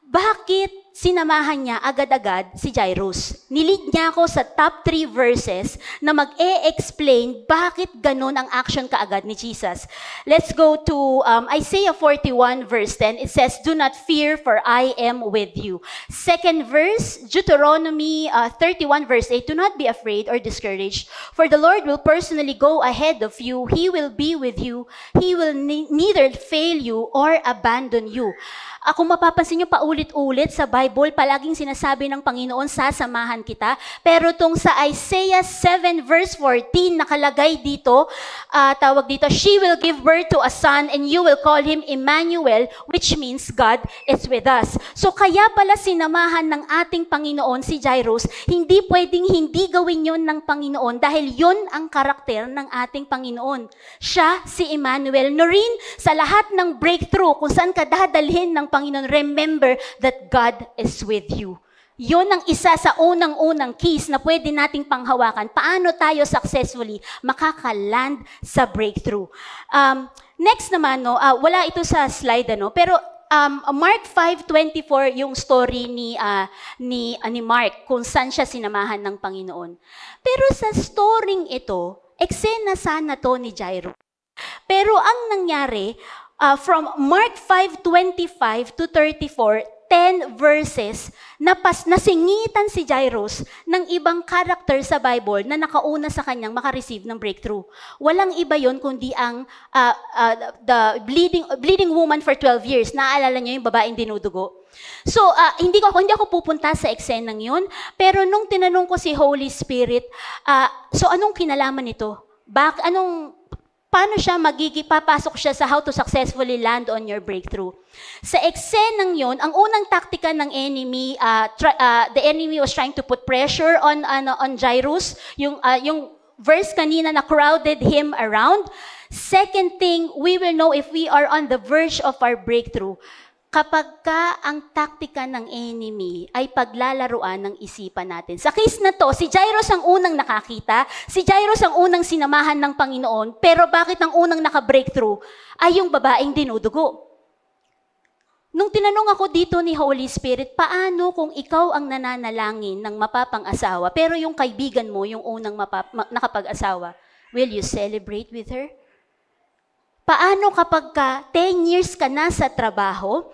bakit sinamahan niya agad-agad si Jairus? Nilead niya ako sa top 3 verses na mag-e-explain bakit ganun ang action kaagad ni Jesus. Let's go to Isaiah 41 verse 10. It says, "Do not fear, for I am with you." Second verse, Deuteronomy 31 verse 8. "Do not be afraid or discouraged, for the Lord will personally go ahead of you. He will be with you. He will neither fail you or abandon you." Kung mapapansin nyo, paulit-ulit sa Bible, palaging sinasabi ng Panginoon, sasamahan kita. Pero tong sa Isaiah 7 verse 14, nakalagay dito, tawag dito, "She will give birth to a son and you will call him Emmanuel," which means God is with us. So kaya pala sinamahan ng ating Panginoon si Jairus, hindi pwedeng hindi gawin yun ng Panginoon dahil yun ang karakter ng ating Panginoon. Siya, si Emmanuel. Noreen, sa lahat ng breakthrough, kung saan ka dadalhin ng Panginoon, remember that God is with you. Yun ang isa sa unang-unang keys na pwede nating panghawakan. Paano tayo successfully makakaland sa breakthrough? Next naman, no, wala ito sa slide, pero Mark 5:24 yung story ni Mark kung saan siya sinamahan ng Panginoon. Pero sa storyng ito, eksena sana to ni Jairus. Pero ang nangyari, from Mark 5:25 to 34, 10 verses, nasingitan si Jairus ng ibang character sa Bible na nakauna sa kanyang makareceive ng breakthrough. Walang iba yon kundi ang the bleeding woman for 12 years. Naaalala niyo yung babaeng dinudugo? So, hindi ako pupunta sa eksenang yun, pero nung tinanong ko si Holy Spirit, so anong kinalaman nito? Paano siya papasok siya sa how to successfully land on your breakthrough? Sa eksenang yon, ang unang taktika ng enemy, the enemy was trying to put pressure on Jairus. Yung verse kanina na crowded him around. Second thing, we will know if we are on the verge of our breakthrough kapag ang taktika ng enemy ay paglalaruan ng isipan natin. Sa case na to, si Jairus ang unang nakakita, si Jairus ang unang sinamahan ng Panginoon, pero bakit ang unang naka-breakthrough ay yung babaeng dinudugo? Nung tinanong ako dito ni Holy Spirit, paano kung ikaw ang nananalangin ng mapapang-asawa, pero yung kaibigan mo yung unang nakapag-asawa, will you celebrate with her? Paano kapag 10 years ka na sa trabaho,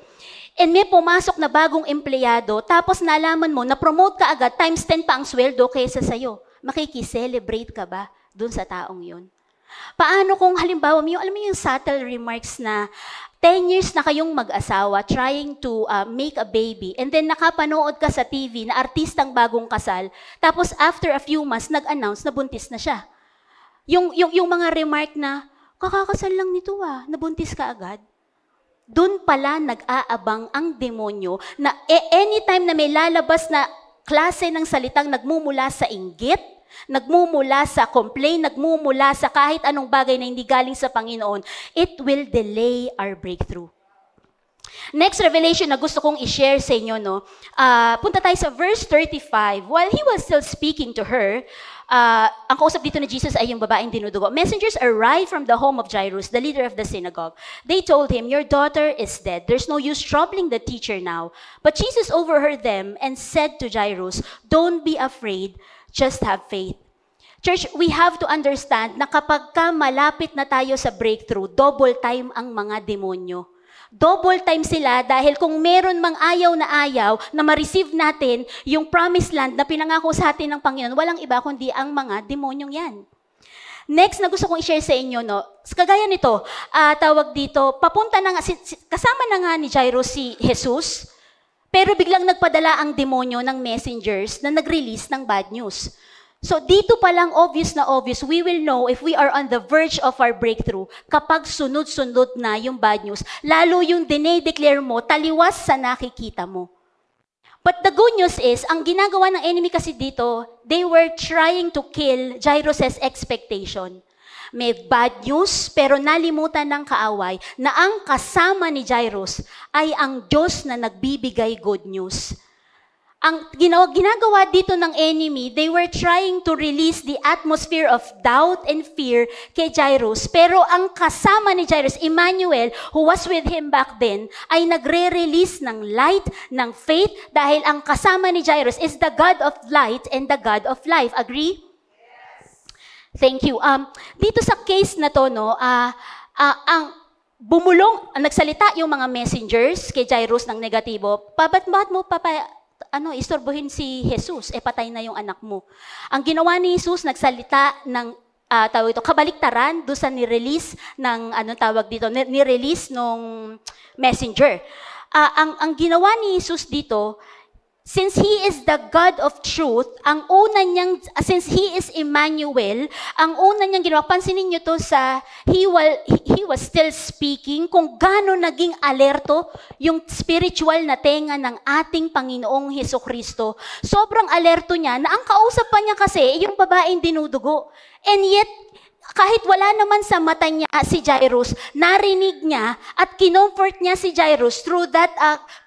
and may pumasok na bagong empleyado, tapos nalaman mo, na-promote ka agad, times 10 pa ang sweldo kaysa sa'yo. Makikiselebrate ka ba dun sa taong yun? Paano kung halimbawa, alam mo yung subtle remarks na 10 years na kayong mag-asawa, trying to make a baby, and then nakapanood ka sa TV na artistang bagong kasal, tapos after a few months, nag-announce na buntis na siya. Yung mga remark na, kakakasal lang nito nabuntis ka agad. Doon pala nag-aabang ang demonyo na anytime na may lalabas na klase ng salitang nagmumula sa inggit, nagmumula sa complaint, nagmumula sa kahit anong bagay na hindi galing sa Panginoon, it will delay our breakthrough. Next revelation na gusto kong i-share sa inyo, punta tayo sa verse 35. While he was still speaking to her, ang kausap dito ni Jesus ay yung babaeng dinudugo. Messengers arrived from the home of Jairus, the leader of the synagogue. They told him, "Your daughter is dead. There's no use troubling the teacher now." But Jesus overheard them and said to Jairus, "Don't be afraid, just have faith." Church, we have to understand na kapag malapit na tayo sa breakthrough, double time ang mga demonyo. Double time sila dahil kung meron mang ayaw na ma-receive natin yung promised land na pinangako sa atin ng Panginoon, walang iba kundi ang mga demonyong yan. Next na gusto kong i-share sa inyo, kagaya nito, tawag dito, kasama na nga ni Jairus si Jesus, pero biglang nagpadala ang demonyo ng messengers na nag-release ng bad news. So dito pa lang obvious, we will know if we are on the verge of our breakthrough kapag sunod-sunod na yung bad news. Lalo yung dinedeclare mo, taliwas sa nakikita mo. But the good news is, ang ginagawa ng enemy kasi dito, they were trying to kill Jairus' expectation. May bad news, pero nalimutan ng kaaway na ang kasama ni Jairus ay ang Diyos na nagbibigay good news. ang ginagawa dito ng enemy, they were trying to release the atmosphere of doubt and fear kay Jairus. Pero ang kasama ni Jairus, Emmanuel, who was with him back then, ay nagre-release ng light, ng faith, dahil ang kasama ni Jairus is the God of light and the God of life. Agree? Thank you. Dito sa case na to, no, nagsalita yung mga messengers kay Jairus ng negatibo. Ba't mo istorbohin si Jesus, patay na yung anak mo. Ang ginawa ni Jesus, nagsalita ng kabaliktaran doon sa ni-release ng, ni-release nung messenger. Ang ginawa ni Jesus dito, since He is the God of truth, since He is Emmanuel, ang una niyang ginawa, pansinin niyo to sa, He was still speaking, kung gaano naging alerto yung spiritual na tenga ng ating Panginoong Hesukristo. Sobrang alerto niya na ang kausap pa niya kasi, yung babaeng dinudugo. And yet, kahit wala naman sa mata niya si Jairus, narinig niya at kinomfort niya si Jairus through that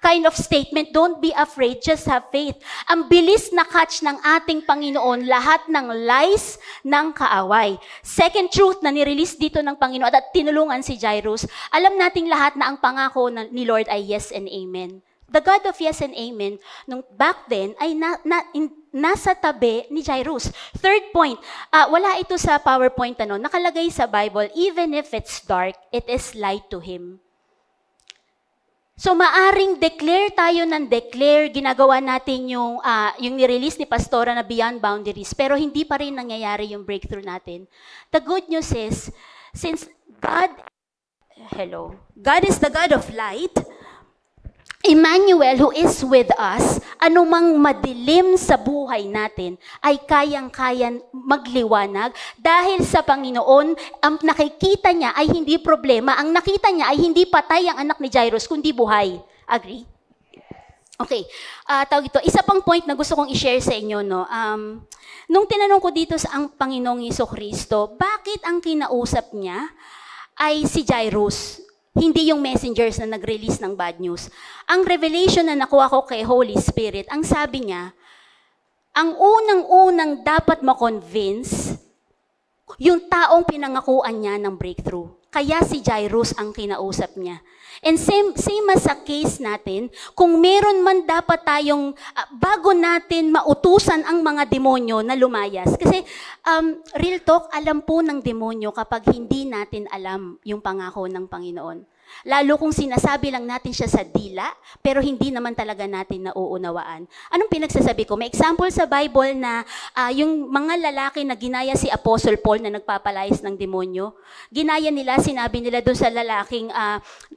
kind of statement, don't be afraid, just have faith. Ang bilis na catch ng ating Panginoon lahat ng lies ng kaaway. Second truth na nirelease dito ng Panginoon at tinulungan si Jairus, alam nating lahat na ang pangako ni Lord ay yes and amen. The God of yes and amen, nung back then, ay nasa tabi ni Jairus. Third point, wala ito sa PowerPoint, nakalagay sa Bible, even if it's dark, it is light to Him. So maaring declare tayo ng declare, ginagawa natin yung nirelease ni Pastora na beyond boundaries, pero hindi pa rin nangyayari yung breakthrough natin. The good news is, since God is the God of light, Emmanuel, who is with us, anumang madilim sa buhay natin, ay kayang-kayang magliwanag dahil sa Panginoon, ang nakikita niya ay hindi problema. Ang nakita niya ay hindi patay ang anak ni Jairus, kundi buhay. Agree? Okay. Isa pang point na gusto kong i-share sa inyo, no? Nung tinanong ko dito sa ang Panginoong Hesukristo, bakit ang kinausap niya ay si Jairus? Hindi yung messengers na nag-release ng bad news. Ang revelation na nakuha ko kay Holy Spirit, ang sabi niya, ang unang-unang dapat ma-convince, yung taong pinangakuan niya ng breakthrough. Kaya si Jairus ang kinausap niya. And same as sa case natin, kung meron man dapat tayong, bago natin mautusan ang mga demonyo na lumayas. Kasi real talk, alam po ng demonyo kapag hindi natin alam yung pangako ng Panginoon. Lalo kung sinasabi lang natin siya sa dila, pero hindi naman talaga natin nauunawaan. Anong pinagsasabi ko? May example sa Bible na yung mga lalaki na ginaya si Apostle Paul na nagpapalayas ng demonyo. Ginaya nila, sinabi nila doon sa lalaking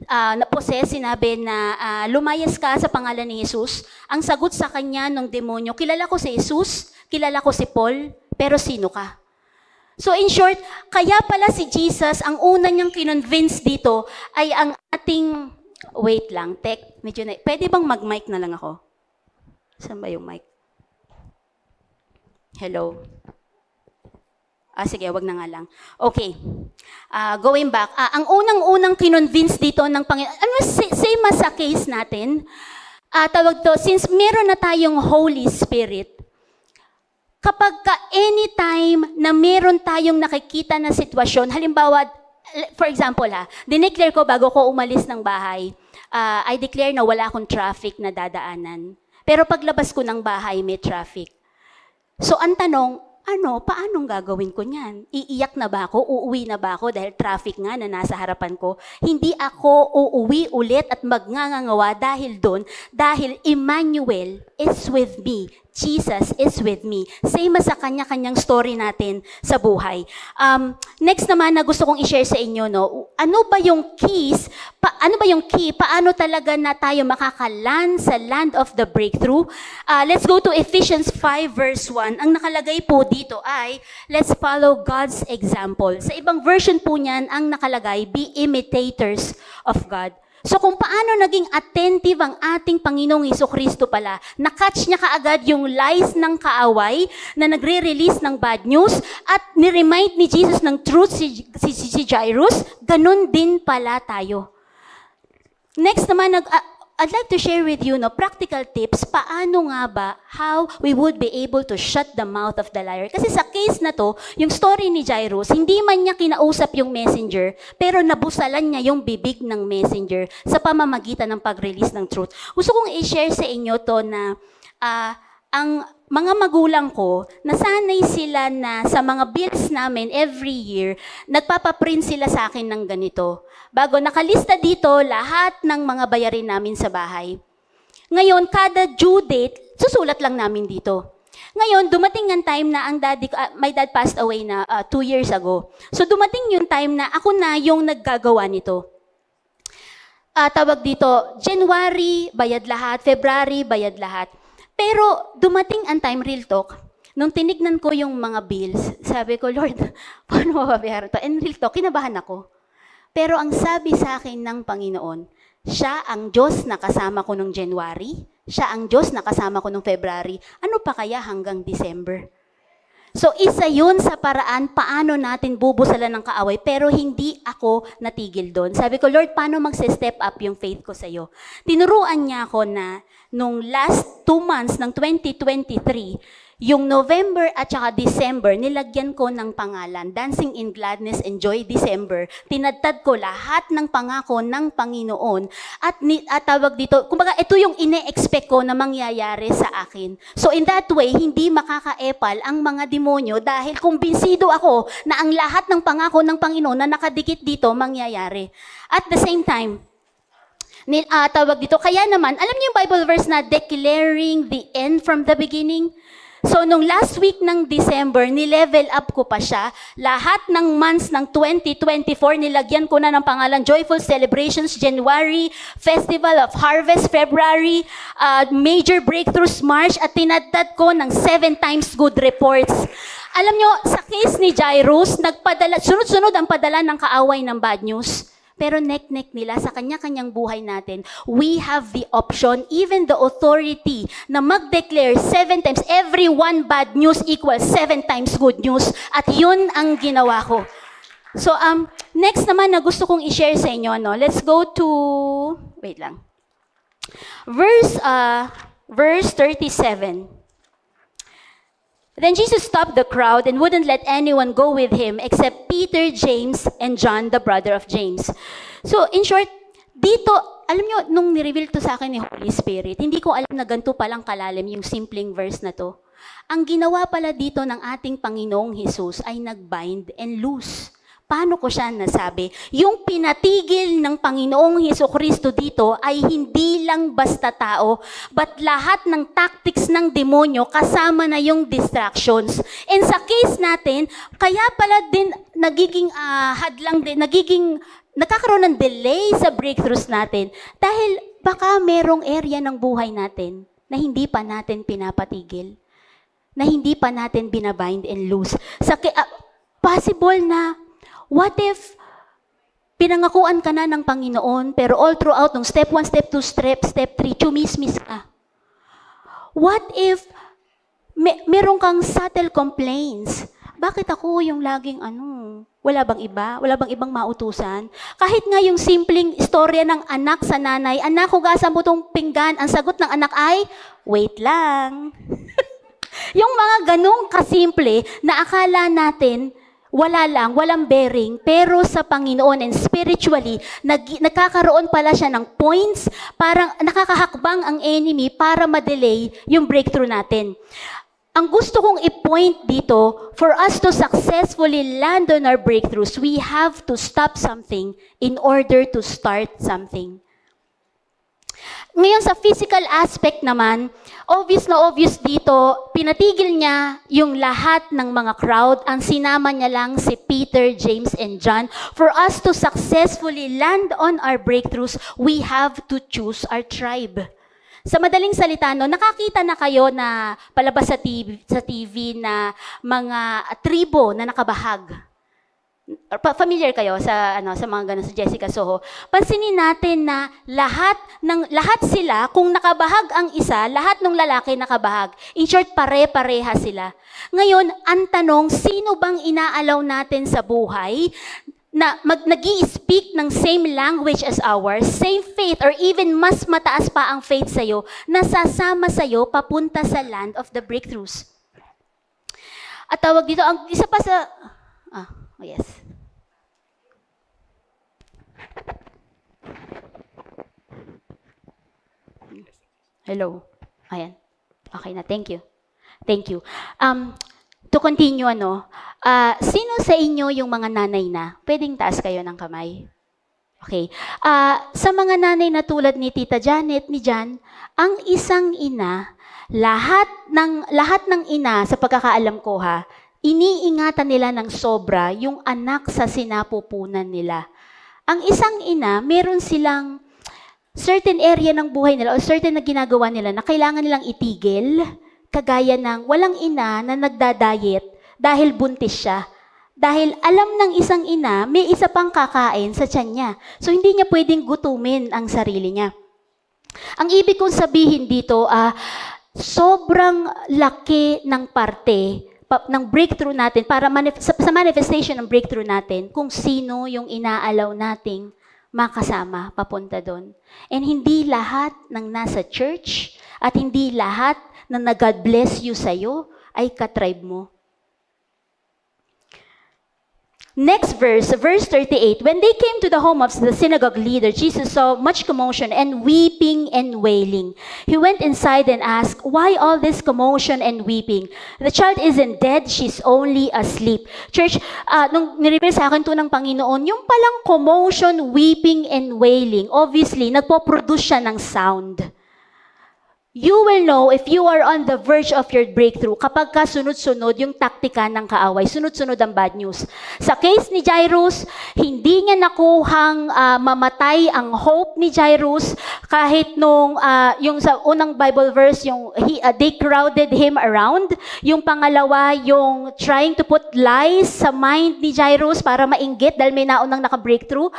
na-possess, sinabi na lumayas ka sa pangalan ni Jesus. Ang sagot sa kanya ng demonyo, kilala ko si Jesus, kilala ko si Paul, pero sino ka? So in short, kaya pala si Jesus, ang una niyang kinonvince dito ay ang ating, wait lang, pwede bang mag-mic na lang ako? Saan ba yung mic? Hello? Sige, wag na nga lang. Okay. Going back, ang unang-unang kinonvince dito ng Panginoon, same as sa case natin, since meron na tayong Holy Spirit, kapag anytime na meron tayong nakikita na sitwasyon, halimbawa, for example dineclare ko bago ko umalis ng bahay, I declare na wala akong traffic na dadaanan. Pero paglabas ko ng bahay, may traffic. So ang tanong, paanong gagawin ko niyan? Iiyak na ba ako? Uuwi na ba ako dahil traffic nga na nasa harapan ko? Hindi ako uuwi ulit at magngangawa dahil dahil Emmanuel is with me. Jesus is with me. Same as sa kanya-kanyang story natin sa buhay. Next naman na gusto kong i-share sa inyo, no? Ano ba yung keys? Paano talaga na tayo makakaland sa land of the breakthrough? Let's go to Ephesians 5 verse 1. Ang nakalagay po dito ay, let's follow God's example. Sa ibang version po niyan, ang nakalagay, be imitators of God. So kung paano naging attentive ang ating Panginoong Hesukristo pala, na-catch niya kaagad yung lies ng kaaway na nagre-release ng bad news at ni-remind ni Jesus ng truth si Jairus, ganun din pala tayo. Next naman, I'd like to share with you practical tips paano nga ba how we would be able to shut the mouth of the liar. Kasi sa case na to, yung story ni Jairus, hindi man niya kinausap yung messenger, pero nabusalan niya yung bibig ng messenger sa pamamagitan ng pag-release ng truth. Gusto kong i-share sa inyo to na ang mga magulang ko, nasanay sila na sa mga bills namin every year, nagpapaprint sila sa akin ng ganito. Bago nakalista dito lahat ng mga bayarin namin sa bahay. Ngayon, kada due date, susulat lang namin dito. Ngayon, dumating ang time na my dad passed away na 2 years ago. So dumating yung time na ako na yung naggagawa nito. Tawag dito, January, bayad lahat, February, bayad lahat. Pero dumating ang time, real talk, nung tinignan ko yung mga bills, sabi ko, Lord, paano mababayaran to? And real talk, kinabahan ako. Pero ang sabi sa akin ng Panginoon, siya ang Diyos na kasama ko nung January, siya ang Diyos na kasama ko nung February, ano pa kaya hanggang December? So isa yun sa paraan paano natin bubusalan ng kaaway, pero hindi ako natigil doon. Sabi ko, Lord, paano magse-step up yung faith ko sa iyo? Tinuruan niya ako na nung last 2 months ng 2023, yung November at saka December, nilagyan ko ng pangalan, Dancing in Gladness and Joy December. Tinadtad ko lahat ng pangako ng Panginoon at tawag dito, kumbaga ito yung ine-expect ko na mangyayari sa akin. So in that way, hindi makakaepal ang mga demonyo dahil kumbinsido ako na ang lahat ng pangako ng Panginoon na nakadikit dito mangyayari. At the same time, tawag dito, kaya naman, alam niyo yung Bible verse na declaring the end from the beginning? So, nung last week ng December, nilevel up ko pa siya. Lahat ng months ng 2024, nilagyan ko na ng pangalan Joyful Celebrations, January, Festival of Harvest, February, Major Breakthroughs, March, at tinadtad ko ng 7 times good reports. Alam nyo, sa case ni Jairus, sunod-sunod ang padala ng kaaway ng bad news. Pero nek-nek nila sa kanya-kanyang buhay natin, we have the option, even the authority, na mag-declare 7 times, every 1 bad news equals 7 times good news. At yun ang ginawa ko. So, next naman na gusto kong i-share sa inyo, let's go to, wait lang. Verse 37. Then Jesus stopped the crowd and wouldn't let anyone go with him except Peter, James, and John, the brother of James. So, in short, dito, alam nyo, nung nireveal to sa akin ni Holy Spirit, hindi ko alam na ganito palang kalalim yung simpleng verse na to. Ang ginawa pala dito ng ating Panginoong Jesus ay nag-bind and loose. Paano ko siya nasabi? Yung pinatigil ng Panginoong Hesukristo dito ay hindi lang basta tao, but lahat ng tactics ng demonyo kasama na yung distractions. And sa case natin, kaya pala din nagiging hadlang din, nagkakaroon ng delay sa breakthroughs natin dahil baka merong area ng buhay natin na hindi pa natin pinapatigil, na hindi pa natin binabind and loose. Possible na what if pinangakuan ka na ng Panginoon, pero all throughout, nung step 1, step 2, step 3, chumismis ka? What if meron kang subtle complaints? Bakit ako yung laging wala bang iba? Wala bang ibang mautusan? Kahit nga yung simpleng istorya ng anak sa nanay, anak, hugasan mo tong pinggan, ang sagot ng anak ay, wait lang. Yung mga ganong kasimple na akala natin, wala lang, walang bearing, pero sa Panginoon and spiritually, nagkakaroon pala siya ng points, parang nakakahakbang ang enemy para ma-delay yung breakthrough natin. Ang gusto kong i-point dito, for us to successfully land on our breakthroughs, we have to stop something in order to start something. Ngayon sa physical aspect naman, obvious na obvious dito, pinatigil niya yung lahat ng mga crowd, ang sinama niya lang si Peter, James, and John. For us to successfully land on our breakthroughs, we have to choose our tribe. Sa madaling salita, nakakita na kayo na palabas sa TV na mga tribo na nakabahag. Familiar kayo sa mga ganun sa Jessica Soho. Pansinin natin na lahat sila, kung nakabahag ang isa, lahat ng lalaki nakabahag. In short, pare-pareha sila. Ngayon, ang tanong, sino bang inaalaw natin sa buhay nag-i-speak ng same language as ours, same faith, or even mas mataas pa ang faith sa'yo, nasasama sa'yo papunta sa land of the breakthroughs. At tawag dito, ang isa pa sa... yes. Hello. Ayan. Okay na. Thank you. Thank you. To continue, sino sa inyo yung mga nanay na? Pwedeng taas kayo ng kamay. Okay. Sa mga nanay na tulad ni Tita Janet, ni Jan, ang isang ina, lahat ng ina, sa pagkakaalam ko iniingatan nila ng sobra yung anak sa sinapupunan nila. Ang isang ina, meron silang certain area ng buhay nila o certain na ginagawa nila na kailangan nilang itigil, kagaya ng walang ina na nagda-diet dahil buntis siya. Dahil alam ng isang ina, may isa pang kakain sa tiyan niya. So, hindi niya pwedeng gutumin ang sarili niya. Ang ibig kong sabihin dito, sobrang laki ng parte ng breakthrough natin, para sa manifestation ng breakthrough natin, kung sino yung inaalaw nating makasama papunta doon. And hindi lahat ng nasa church at hindi lahat na nag-God bless you sa'yo ay katribe mo. Next verse 38. When they came to the home of the synagogue leader, Jesus saw much commotion and weeping and wailing. He went inside and asked, "Why all this commotion and weeping? The child isn't dead, she's only asleep." Church, nung nireply sa akin to ng Panginoon, yung palang commotion, weeping, and wailing, obviously, nagpo-produce siya ng sound. You will know if you are on the verge of your breakthrough kapag sunod-sunod yung taktika ng kaaway, sunod-sunod ang bad news. Sa case ni Jairus, hindi niya nakuhang mamatay ang hope ni Jairus kahit nung yung sa unang Bible verse, they crowded him around. Yung pangalawa, yung trying to put lies sa mind ni Jairus para mainggit dahil may naunang naka-breakthrough.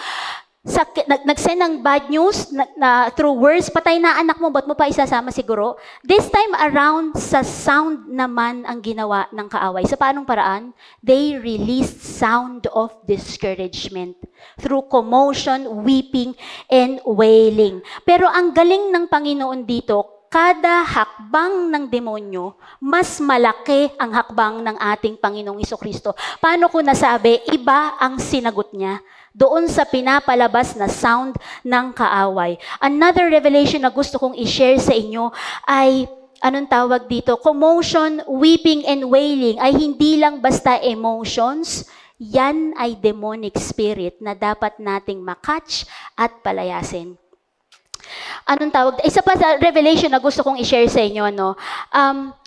Nag-send ng bad news na through words, patay na anak mo, ba't mo pa isasama siguro? This time around, sa sound naman ang ginawa ng kaaway. Sa paanong paraan? They released sound of discouragement through commotion, weeping, and wailing. Pero ang galing ng Panginoon dito, kada hakbang ng demonyo, mas malaki ang hakbang ng ating Panginoong Jesucristo. Paano ko nasabi? Iba ang sinagot niya doon sa pinapalabas na sound ng kaaway. Another revelation na gusto kong i-share sa inyo ay, anong tawag dito? Commotion, weeping, and wailing ay hindi lang basta emotions, yan ay demonic spirit na dapat nating makatch at palayasin. Anong tawag? Isa pa sa revelation na gusto kong i-share sa inyo,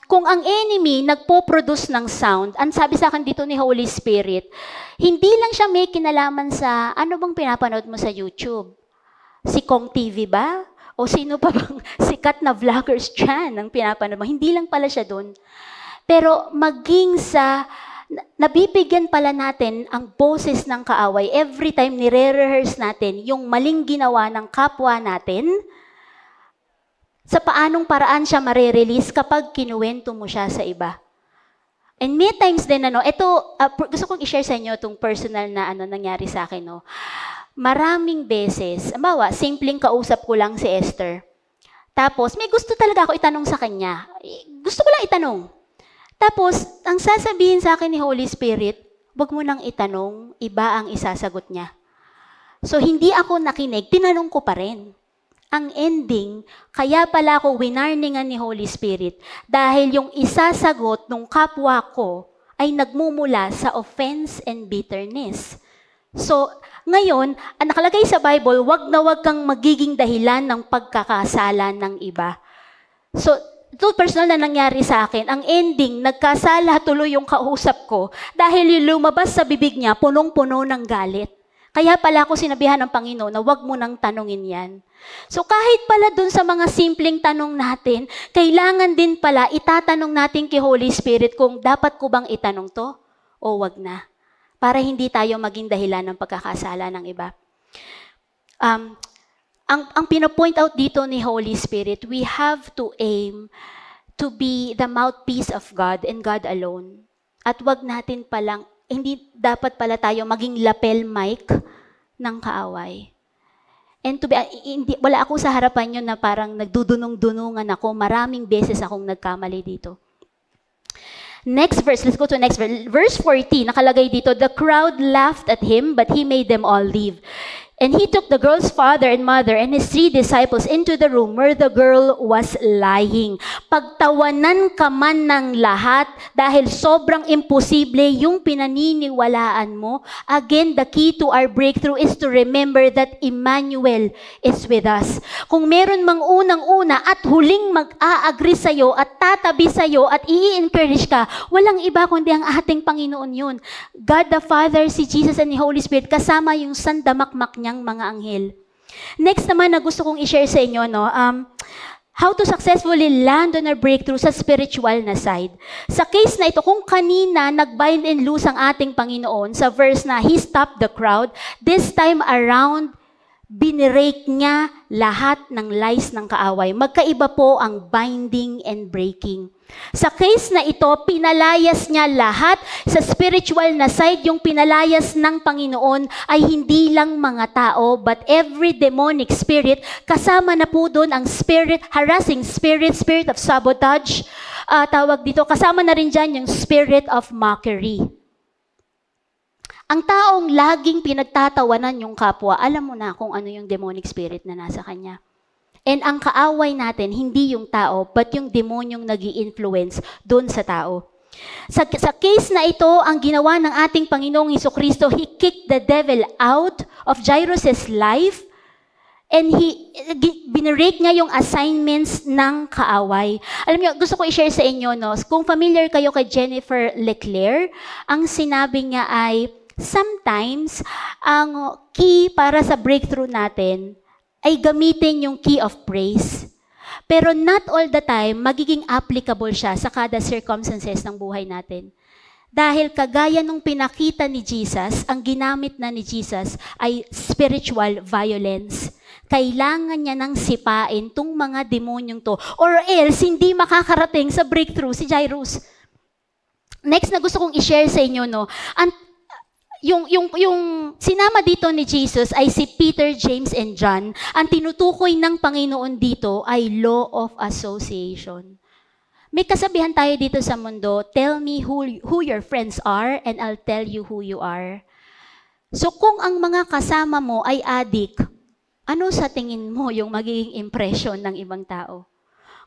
kung ang enemy nagpo-produce ng sound, ang sabi sa akin dito ni Holy Spirit, hindi lang siya may kinalaman sa, ano bang pinapanood mo sa YouTube? Si Kong TV ba? O sino pa bang sikat na vloggers dyan ang pinapanood mo? Hindi lang pala siya doon. Pero maging sa, nabibigyan pala natin ang boses ng kaaway every time nire-rehearse natin yung maling ginawa ng kapwa natin, sa paanong paraan siya mare-release kapag kinuwento mo siya sa iba. And may times din, gusto kong i-share sa inyo itong personal na nangyari sa akin. Maraming beses, simpleng kausap ko lang si Esther. Tapos, may gusto talaga ako itanong sa kanya. Gusto ko lang itanong. Tapos, ang sasabihin sa akin ni Holy Spirit, wag mo nang itanong, iba ang isasagot niya. So, hindi ako nakinig, tinanong ko pa rin. Ang ending, kaya pala ako winarningan ni Holy Spirit dahil yung isasagot ng kapwa ko ay nagmumula sa offense and bitterness. So, ngayon, ang nakalagay sa Bible, wag na wag kang magiging dahilan ng pagkakasala ng iba. So, ito personal na nangyari sa akin. Ang ending, nagkasala tuloy yung kausap ko dahil yung lumabas sa bibig niya, punong-puno ng galit. Kaya pala ako sinabihan ng Panginoon na wag mo nang tanungin yan. So kahit pala dun sa mga simpleng tanong natin, kailangan din pala itatanong natin kay Holy Spirit kung dapat ko bang itanong to o wag na. Para hindi tayo maging dahilan ng pagkakasala ng iba. Ang pinopoint out dito ni Holy Spirit, we have to aim to be the mouthpiece of God and God alone. At wag natin palang hindi dapat pala tayo maging lapel mic ng kaaway. And wala ako sa harapan yun na parang nagdudunong-dunungan ako. Maraming beses akong nagkamali dito. Next verse, let's go to next verse. Verse 40, nakalagay dito, the crowd laughed at him, but he made them all leave. And he took the girl's father and mother and his 3 disciples into the room where the girl was lying. Pagtawanan ka man ng lahat dahil sobrang imposible yung pinaniniwalaan mo. Again, the key to our breakthrough is to remember that Emmanuel is with us. Kung meron mang unang-una at huling mag-a-agree sa'yo at tatabi sa'yo at i-encourage ka, walang iba kundi ang ating Panginoon yun. God the Father, si Jesus and the Holy Spirit, kasama yung sandamakmak niyang mga anghel. Next naman na gusto kong i-share sa inyo, how to successfully land on our breakthrough sa spiritual na side. Sa case na ito, kung kanina nag-bind and loose ang ating Panginoon sa verse na He stopped the crowd, this time around, binirake niya lahat ng lies ng kaaway. Magkaiba po ang binding and breaking. Sa case na ito, pinalayas niya lahat. Sa spiritual na side, yung pinalayas ng Panginoon ay hindi lang mga tao, but every demonic spirit, kasama na po doon ang spirit, harassing spirit, spirit of sabotage, tawag dito, kasama na rin dyan yung spirit of mockery. Ang taong laging pinagtatawanan yung kapwa, alam mo na kung ano yung demonic spirit na nasa kanya. And ang kaaway natin, hindi yung tao, but yung demonyong nag-i-influence doon sa tao. Sa case na ito, ang ginawa ng ating Panginoong Hesukristo, He kicked the devil out of Jairus' life, and binirake niya yung assignments ng kaaway. Alam niyo, gusto ko i-share sa inyo, kung familiar kayo kay Jennifer Leclerc, ang sinabi niya ay, sometimes, ang key para sa breakthrough natin ay gamitin yung key of praise. Pero not all the time, magiging applicable siya sa kada circumstances ng buhay natin. Dahil kagaya nung pinakita ni Jesus, ang ginamit na ni Jesus ay spiritual violence. Kailangan niya nang sipain tong mga demonyong to, or else hindi makakarating sa breakthrough si Jairus. Next na gusto kong i-share sa inyo, yung sinama dito ni Jesus ay si Peter, James, and John. Ang tinutukoy ng Panginoon dito ay law of association. May kasabihan tayo dito sa mundo, tell me who your friends are and I'll tell you who you are. So kung ang mga kasama mo ay adik, ano sa tingin mo yung magiging impression ng ibang tao?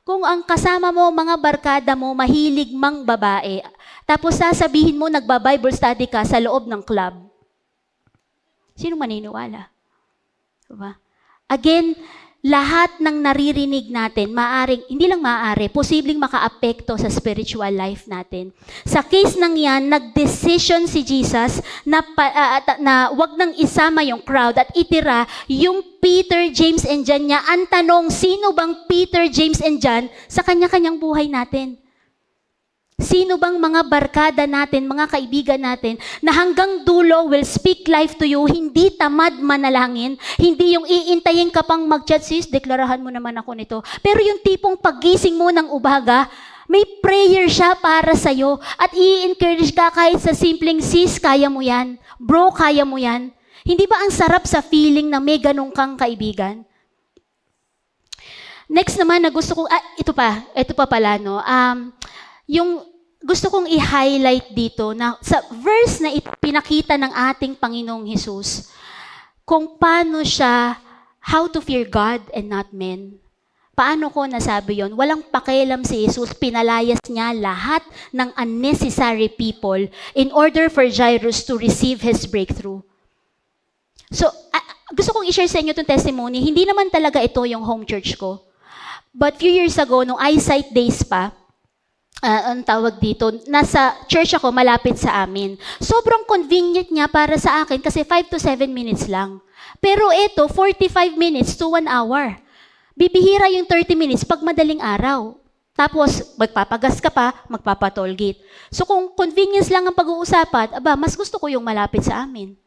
Kung ang kasama mo, mga barkada mo, mahilig mang babae, tapos sasabihin mo, nagba-Bible study ka sa loob ng club, sino maniniwala? Diba? Again, lahat ng naririnig natin, hindi lang maaari, posibleng makaapekto sa spiritual life natin. Sa case ng yan, nag-decision si Jesus na wag nang isama yung crowd at itira yung Peter, James, and John niya. Ang tanong, sino bang Peter, James, and John sa kanya-kanyang buhay natin? Sino bang mga barkada natin, mga kaibigan natin, na hanggang dulo will speak life to you, hindi tamad manalangin, hindi yung iintayin ka pang mag-chat, sis, deklarahan mo naman ako nito. Pero yung tipong paggising mo ng umaga, may prayer siya para sa'yo at i-encourage ka kahit sa simpleng, sis, kaya mo yan. Bro, kaya mo yan. Hindi ba ang sarap sa feeling na may ganun kang kaibigan? Next naman na gusto ko, ito pa pala, yung gusto kong i-highlight dito na sa verse na pinakita ng ating Panginoong Hesus, kung paano siya, how to fear God and not men. Paano ko nasabi yon? Walang pakialam si Jesus, pinalayas niya lahat ng unnecessary people in order for Jairus to receive his breakthrough. So, gusto kong i-share sa inyo itong testimony. Hindi naman talaga ito yung home church ko. But few years ago, nung eyesight days pa, ang tawag dito, nasa church ako malapit sa amin. Sobrang convenient niya para sa akin kasi 5 to 7 minutes lang. Pero ito, 45 minutes to 1 hour. Bibihira yung 30 minutes pag madaling araw. Tapos, magpapagas ka pa, magpapatollgate. So kung convenience lang ang pag-uusapan, mas gusto ko yung malapit sa amin.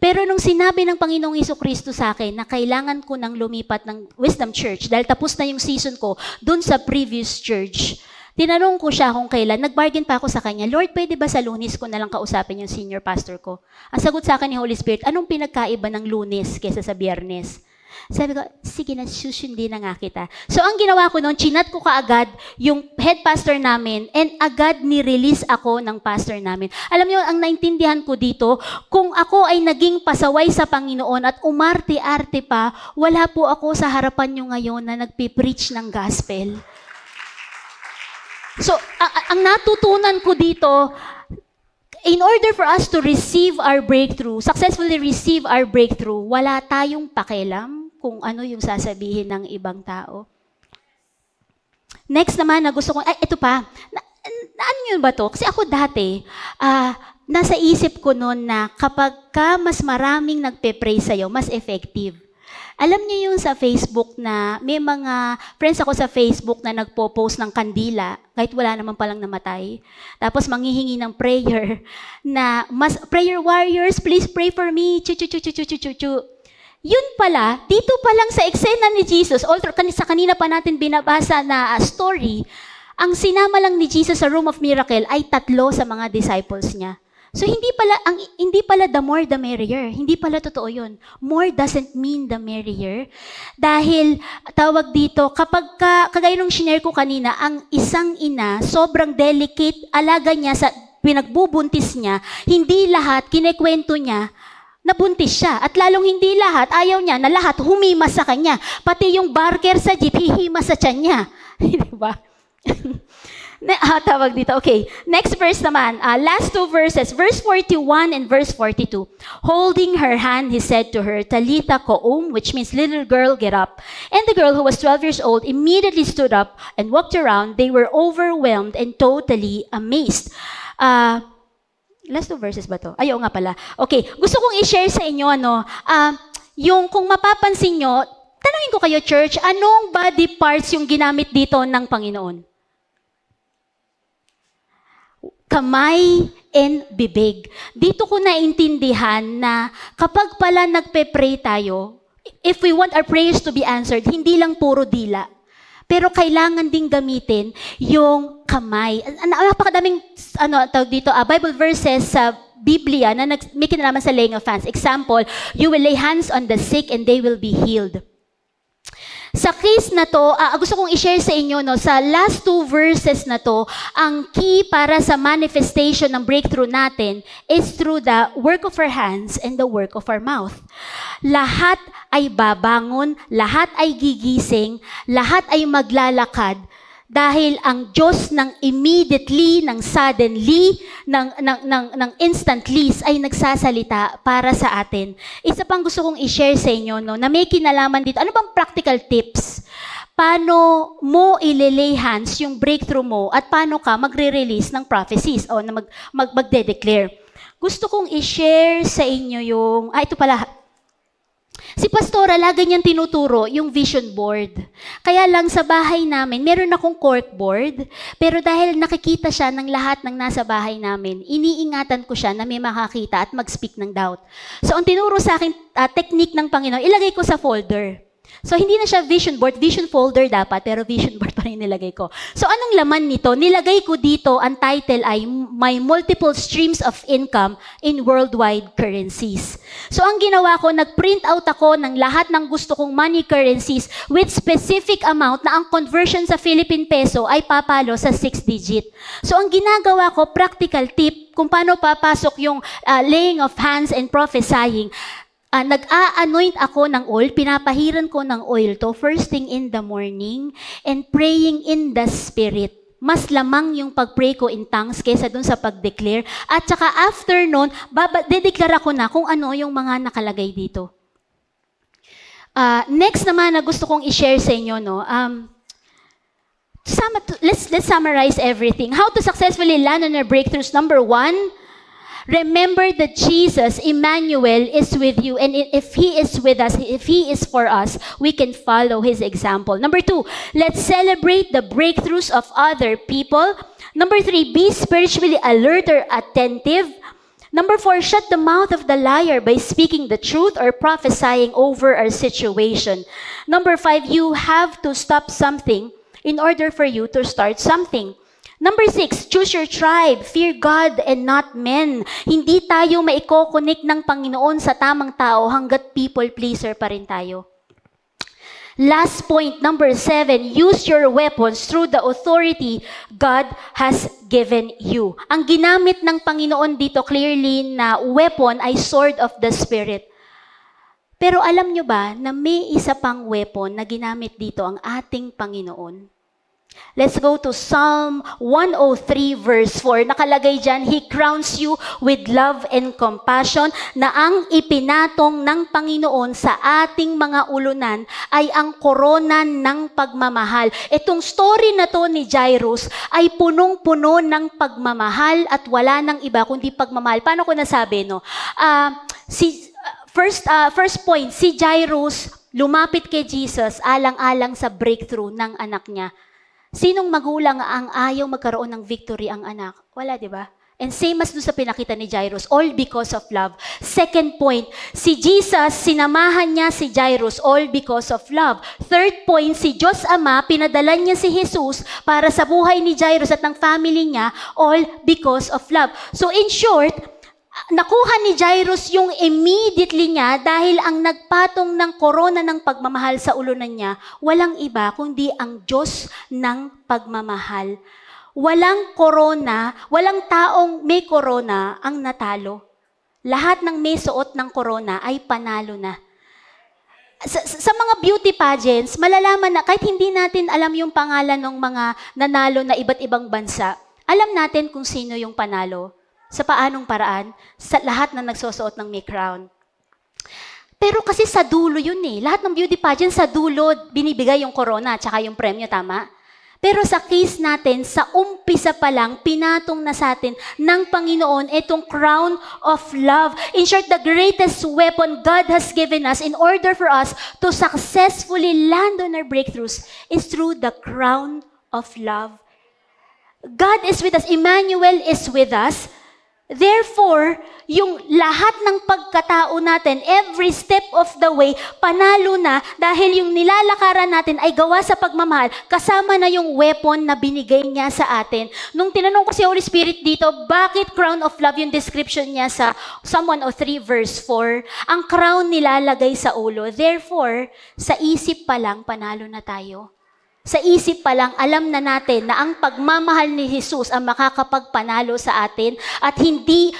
Pero nung sinabi ng Panginoong Hesukristo sa akin na kailangan ko nang lumipat ng Wisdom Church dahil tapos na yung season ko dun sa previous church, Tinanong ko siya kung kailan, nag-bargain pa ako sa kanya, Lord, pwede ba sa Lunes ko na lang kausapin yung senior pastor ko? Ang sagot sa akin ni Holy Spirit, anong pinagkaiba ng Lunes kaysa sa Biyernes? Sabi ko, sige na, susundin na nga kita. So ang ginawa ko noon, chinat ko kaagad yung head pastor namin and agad ni-release ako ng pastor namin. Alam niyo, ang naintindihan ko dito, kung ako ay naging pasaway sa Panginoon at umarte-arte pa, wala po ako sa harapan niyo ngayon na nagpipreach ng gospel. So, ang natutunan ko dito, in order for us to receive our breakthrough, successfully receive our breakthrough, wala tayong pakialam kung ano yung sasabihin ng ibang tao. Next naman na gusto ko, ito pa, ano yun ba to? Kasi ako dati, nasa isip ko noon na kapag ka mas maraming nagpe-pray sa'yo, mas effective. Alam niyo yung sa Facebook na may mga friends ako sa Facebook na nagpo-post ng kandila kahit wala naman palang namatay. Tapos manghihingi ng prayer na prayer warriors, please pray for me. Yun pala, dito pa lang sa eksena ni Jesus, although sa kanina pa natin binabasa na story, ang sinama lang ni Jesus sa room of miracle ay 3 sa mga disciples niya. So hindi pala the more the merrier. Hindi pala totoo 'yun. More doesn't mean the merrier. Dahil tawag dito, kapag kagaya nung shinare ko kanina, ang isang ina, sobrang delicate alaga niya sa pinagbubuntis niya, hindi lahat kinekwento niya nabuntis siya. At lalong hindi lahat, ayaw niya na lahat humimas sa kanya. Pati yung barker sa jeep, hihimas sa tiyan niya. Diba? Tawag dito. Okay. Next verse naman. Last 2 verses. Verse 41 and verse 42. Holding her hand, he said to her, Talitha koum, which means little girl, get up. And the girl who was 12 years old immediately stood up and walked around. They were overwhelmed and totally amazed. Last 2 verses ba to? Ayaw nga pala. Okay. Gusto kong i-share sa inyo, yung kung mapapansin nyo, tanungin ko kayo, church, anong body parts yung ginamit dito ng Panginoon? Kamay and bibig. Dito ko naintindihan na kapag pala nagpe-pray tayo, if we want our prayers to be answered, hindi lang puro dila. Pero kailangan ding gamitin yung kamay. Napakadaming dito, Bible verses sa Biblia na may kinalaman sa laying of hands. Example, you will lay hands on the sick and they will be healed. Sa case na to, gusto kong i-share sa inyo, sa last 2 verses na to, ang key para sa manifestation ng breakthrough natin is through the work of our hands and the work of our mouth. Lahat ay babangon, lahat ay gigising, lahat ay maglalakad dahil ang Diyos ng immediately, ng suddenly, ng instantly ay nagsasalita para sa atin. Isa pang gusto kong i-share sa inyo na may kinalaman dito. Ano bang practical tips? Paano mo ilelay hands yung breakthrough mo at paano ka magre-release ng prophecies o na magde-declare? Gusto kong i-share sa inyo yung, ito pala, si Pastora, lagi niyang tinuturo yung vision board. Kaya lang sa bahay namin, meron akong corkboard, pero dahil nakikita siya ng lahat ng nasa bahay namin, iniingatan ko siya na may makakita at mag-speak ng doubt. So, ang tinuro sa akin, technique ng Panginoon, ilagay ko sa folder. So, hindi na siya vision board, vision folder dapat, pero vision board pa rin nilagay ko. So, anong laman nito? Nilagay ko dito, ang title ay My Multiple Streams of Income in Worldwide Currencies. So, ang ginawa ko, nag-print out ako ng lahat ng gusto kong money currencies with specific amount na ang conversion sa Philippine peso ay papalo sa 6 digit. So, ang ginagawa ko, practical tip, kung paano papasok yung laying of hands and prophesying. Nag-a-anoint ako ng oil, pinapahiran ko ng oil to first thing in the morning and praying in the Spirit. Mas lamang yung pag-pray ko in tongues kaysa dun sa pag-declare. At saka after nun, dedeclare ako na kung ano yung mga nakalagay dito. Next naman na gusto kong i-share sa inyo, let's summarize everything. How to successfully land on our breakthroughs. Number 1, remember that Jesus, Emmanuel, is with you. And if He is with us, if He is for us, we can follow His example. Number 2, let's celebrate the breakthroughs of other people. Number 3, be spiritually alert or attentive. Number 4, shut the mouth of the liar by speaking the truth or prophesying over our situation. Number 5, you have to stop something in order for you to start something. Number 6, choose your tribe. Fear God and not men. Hindi tayo maiko-connect ng Panginoon sa tamang tao hanggat people pleaser pa rin tayo. Last point, number 7, use your weapons through the authority God has given you. Ang ginamit ng Panginoon dito clearly na weapon ay sword of the Spirit. Pero alam nyo ba na may isa pang weapon na ginamit dito ang ating Panginoon? Let's go to Psalm 103 verse 4. Nakalagay dyan, He crowns you with love and compassion, na ang ipinatong ng Panginoon sa ating mga ulunan ay ang korona ng pagmamahal. Itong story na to ni Jairus ay punong-puno ng pagmamahal at wala nang iba kundi pagmamahal. Paano ko nasabi, no? First point, si Jairus lumapit kay Jesus alang-alang sa breakthrough ng anak niya. Sinong magulang ang ayaw magkaroon ng victory ang anak? Wala, di ba? And same as doon sa pinakita ni Jairus, all because of love. Second point, si Jesus, sinamahan niya si Jairus, all because of love. Third point, si Diyos Ama, pinadala niya si Jesus para sa buhay ni Jairus at ng family niya, all because of love. So in short, nakuha ni Jairus yung immediately niya dahil ang nagpatong ng korona ng pagmamahal sa ulunan niya, walang iba kundi ang Diyos ng pagmamahal. Walang korona, walang taong may korona ang natalo. Lahat ng may suot ng korona ay panalo na. Sa mga beauty pageants, malalaman na kahit hindi natin alam yung pangalan ng mga nanalo na iba't ibang bansa, alam natin kung sino yung panalo. Sa paanong paraan? Sa lahat na nagsusuot ng may crown. Pero kasi sa dulo yun eh. Lahat ng beauty pageant sa dulo, binibigay yung corona at saka yung premyo, tama? Pero sa case natin, sa umpisa pa lang, pinatong na sa atin ng Panginoon itong crown of love. In short, the greatest weapon God has given us in order for us to successfully land on our breakthroughs is through the crown of love. God is with us. Emmanuel is with us. Therefore, yung lahat ng pagkatao natin, every step of the way, panalo na dahil yung nilalakaran natin ay gawa sa pagmamahal, kasama na yung weapon na binigay niya sa atin. Nung tinanong ko si Holy Spirit dito, bakit crown of love yung description niya sa Psalm 103 verse 4? Ang crown nilalagay sa ulo. Therefore, sa isip pa lang, panalo na tayo. Sa isip pa lang, alam na natin na ang pagmamahal ni Jesus ang makakapagpanalo sa atin at hindi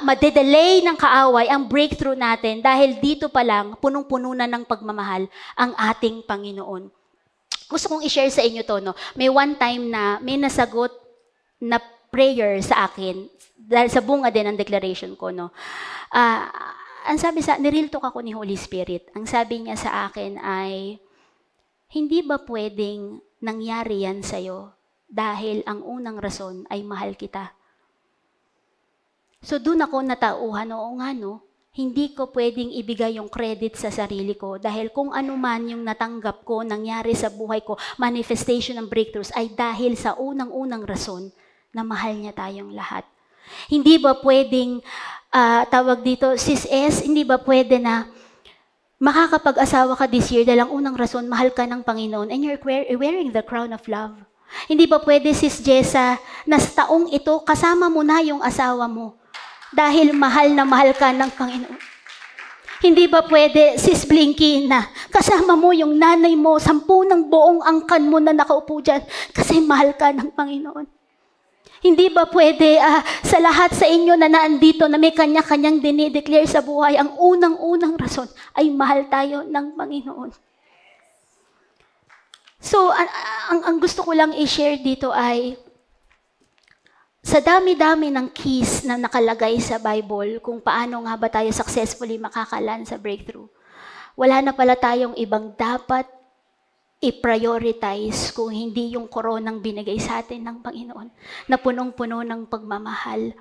madedelay ng kaaway ang breakthrough natin dahil dito pa lang, punong-puno na ng pagmamahal ang ating Panginoon. Gusto kong i-share sa inyo to, no? May one time na may nasagot na prayer sa akin dahil sa bunga din ng declaration ko, no? Ang sabi nireal talk ako ni Holy Spirit. Ang sabi niya sa akin ay, hindi ba pwedeng nangyari yan sa'yo dahil ang unang rason ay mahal kita? So doon ako natauhan, oo nga no, hindi ko pwedeng ibigay yung credit sa sarili ko dahil kung ano man yung natanggap ko, nangyari sa buhay ko, manifestation ng breakthroughs ay dahil sa unang-unang rason na mahal niya tayong lahat. Hindi ba pwedeng, tawag dito, Sis S, hindi ba pwede na makakapag-asawa ka this year dahil ang unang rason, mahal ka ng Panginoon and you're wearing the crown of love. Hindi ba pwede, Sis Jessa, na sa taong ito, kasama mo na yung asawa mo dahil mahal na mahal ka ng Panginoon. Hindi ba pwede, Sis Blinky, na kasama mo yung nanay mo, 10 ng buong angkan mo na nakaupo dyan kasi mahal ka ng Panginoon. Hindi ba pwede sa lahat sa inyo na naandito na may kanya-kanyang dinideclare sa buhay, ang unang-unang rason ay mahal tayo ng Panginoon. So, ang gusto ko lang i-share dito ay, sa dami-dami ng keys na nakalagay sa Bible kung paano nga ba tayo successfully makakalan sa breakthrough, wala na pala tayong ibang dapat i-prioritize kung hindi yung koronang binigay sa atin ng Panginoon na punong-puno ng pagmamahal.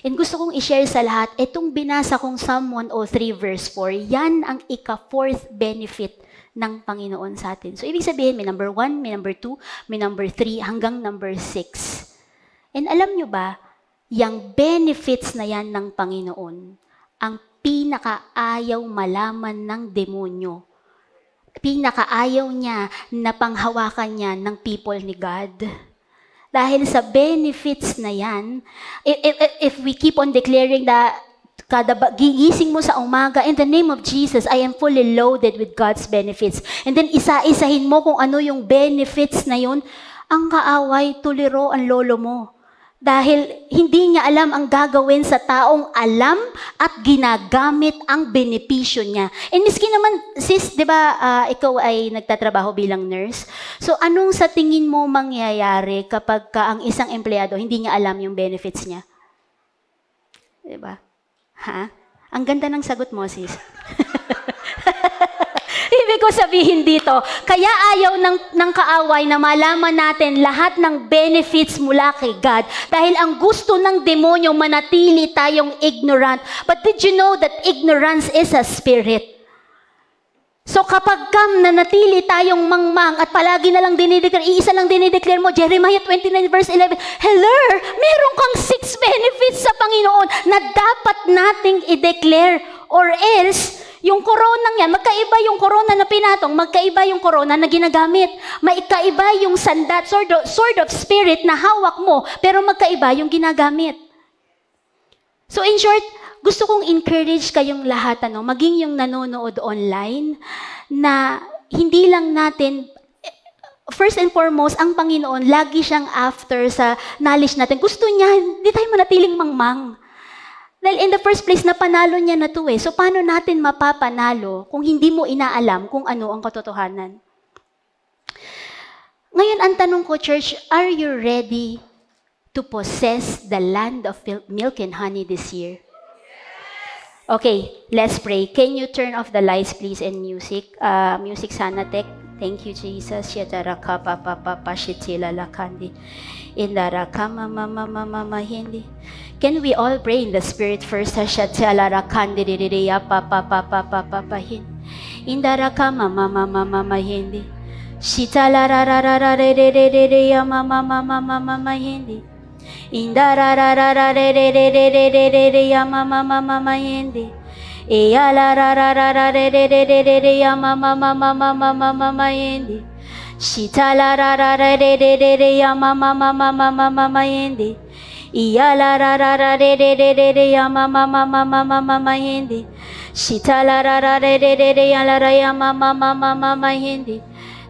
And gusto kong i-share sa lahat, itong binasa kong Psalm 103 verse 4, yan ang ika-4th benefit ng Panginoon sa atin. So ibig sabihin, may number 1, may number 2, may number 3, hanggang number 6. And alam nyo ba, yung benefits na yan ng Panginoon, ang pinakaayaw malaman ng demonyo, pinakaayaw niya na panghawakan niya ng people ni God. Dahil sa benefits na yan, if we keep on declaring that gigising mo sa umaga, in the name of Jesus, I am fully loaded with God's benefits. And then isa-isahin mo kung ano yung benefits na yun, ang kaaway, tuliro ang lolo mo. Dahil hindi niya alam ang gagawin sa taong alam at ginagamit ang benepisyo niya. And miski naman, sis, di ba, ikaw ay nagtatrabaho bilang nurse? So anong sa tingin mo mangyayari kapag ang isang empleyado hindi niya alam yung benefits niya? Di ba? Ha? Ang ganda ng sagot mo, sis. Ibig ko sabihin dito, kaya ayaw ng kaaway na malaman natin lahat ng benefits mula kay God. Dahil ang gusto ng demonyo, manatili tayong ignorant. But did you know that ignorance is a spirit? So kapag nanatili tayong mangmang at palagi na lang dinideclare, iisa lang dinideclare mo, Jeremiah 29 verse 11, hello, meron kang 6 benefits sa Panginoon na dapat nating i-declare, or else, yung koronang yan, magkaiba yung corona na pinatong, magkaiba yung corona na ginagamit. Magkaiba yung sandat, sword of spirit na hawak mo, pero magkaiba yung ginagamit. So in short, gusto kong encourage kayong lahat, maging yung nanonood online, na hindi lang natin, first and foremost, ang Panginoon, lagi siyang after sa knowledge natin. Gusto niya, hindi tayo manatiling mangmang. Dahil in the first place, napanalo niya na to eh. So, paano natin mapapanalo kung hindi mo inaalam kung ano ang katotohanan? Ngayon, ang tanong ko, church, are you ready to possess the land of milk and honey this year? Okay, let's pray. Can you turn off the lights, please, and music? Music sana, tech. Thank you, Jesus. Yadaraka papa papa shitila lakandi. Indaraka mama mama mama hindi. Can we all pray in the spirit first? Shatila rakandi diriya papa papa papa hindi. Indaraka mama mama mama hindi. Shitala rarara diriya mama mama mama hindi. Indarara diriya mama mama hindi. Eya la ra ra ra ra re re re re re re ya mama mama mama mama yendi. Shita la ra ra ra re re re re ya mama mama mama mama yendi. Eya la ra ra ra re re re re re ya mama mama mama mama yendi. Shita la ra ra re re re re ya la ra ya mama mama mama yendi.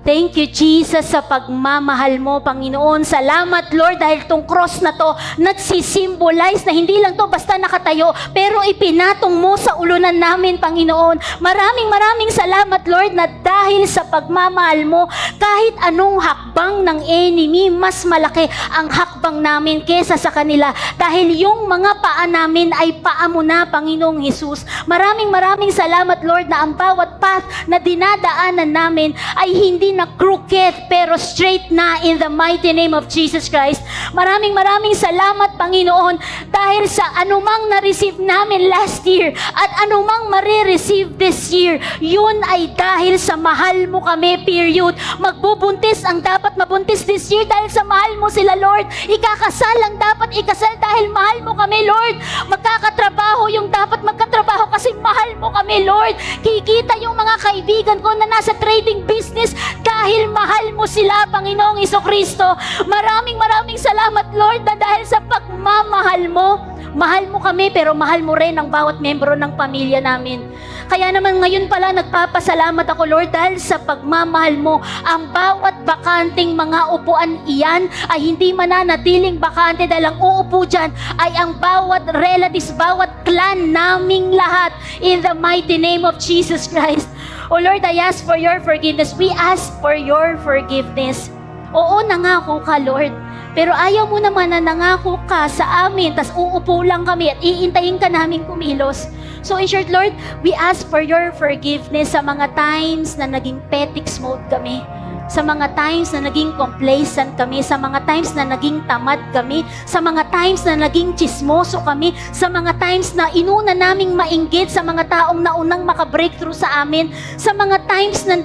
Thank you, Jesus, sa pagmamahal mo, Panginoon. Salamat, Lord, dahil tong cross na to nagsisimbolize na hindi lang to basta nakatayo, pero ipinatong mo sa ulunan namin, Panginoon. Maraming salamat, Lord, na dahil sa pagmamahal mo, kahit anong hakbang ng enemy, mas malaki ang hakbang namin kesa sa kanila. Dahil yung mga paa namin ay paa mo na, Panginoong Jesus. Maraming salamat, Lord, na ang bawat path na dinadaanan namin ay hindi na crooked pero straight na in the mighty name of Jesus Christ. Maraming salamat, Panginoon, dahil sa anumang na-receive namin last year at anumang marireceive this year, yun ay dahil sa mahal mo kami, period. Magbubuntis ang dapat mabuntis this year dahil sa mahal mo sila, Lord. Ikakasal ang dapat ikasal dahil mahal mo kami, Lord. Magkakatrabaho yung dapat magkatrabaho kasi mahal mo kami, Lord. Kikita yung mga kaibigan ko na nasa trading business dahil mahal mo sila, Panginoong Jesucristo. Maraming salamat, Lord, na dahil sa pagmamahal mo, mahal mo kami, pero mahal mo rin ang bawat membro ng pamilya namin. Kaya naman ngayon pala nagpapasalamat ako, Lord, dahil sa pagmamahal mo, ang bawat bakanting mga upuan iyan ay hindi mananatiling bakante dahil ang uupo dyan ay ang bawat relatives, bawat clan naming lahat in the mighty name of Jesus Christ. Oh Lord, I ask for your forgiveness. We ask for your forgiveness. Oo, nangako ka, Lord. Pero ayaw mo naman na nangako ka sa amin, tas uupo lang kami at iintayin ka namin kumilos. So in short, Lord, we ask for your forgiveness sa mga times na naging petix mode kami. Sa mga times na naging complacent kami, sa mga times na naging tamad kami, sa mga times na naging chismoso kami, sa mga times na inuna naming mainggit sa mga taong naunang makabreakthrough sa amin, sa mga times na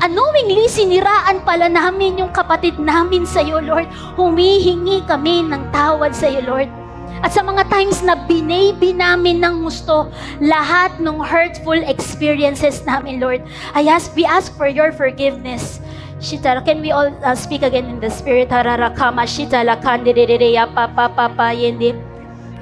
unknowingly siniraan pala namin yung kapatid namin sa iyo, Lord. Humihingi kami ng tawad sa iyo, Lord. At sa mga times na binaby namin ng gusto lahat ng hurtful experiences namin, Lord, we ask for your forgiveness. Shitara, can we all speak again in the spirit? Hararakama shitala kandirereya papa yende.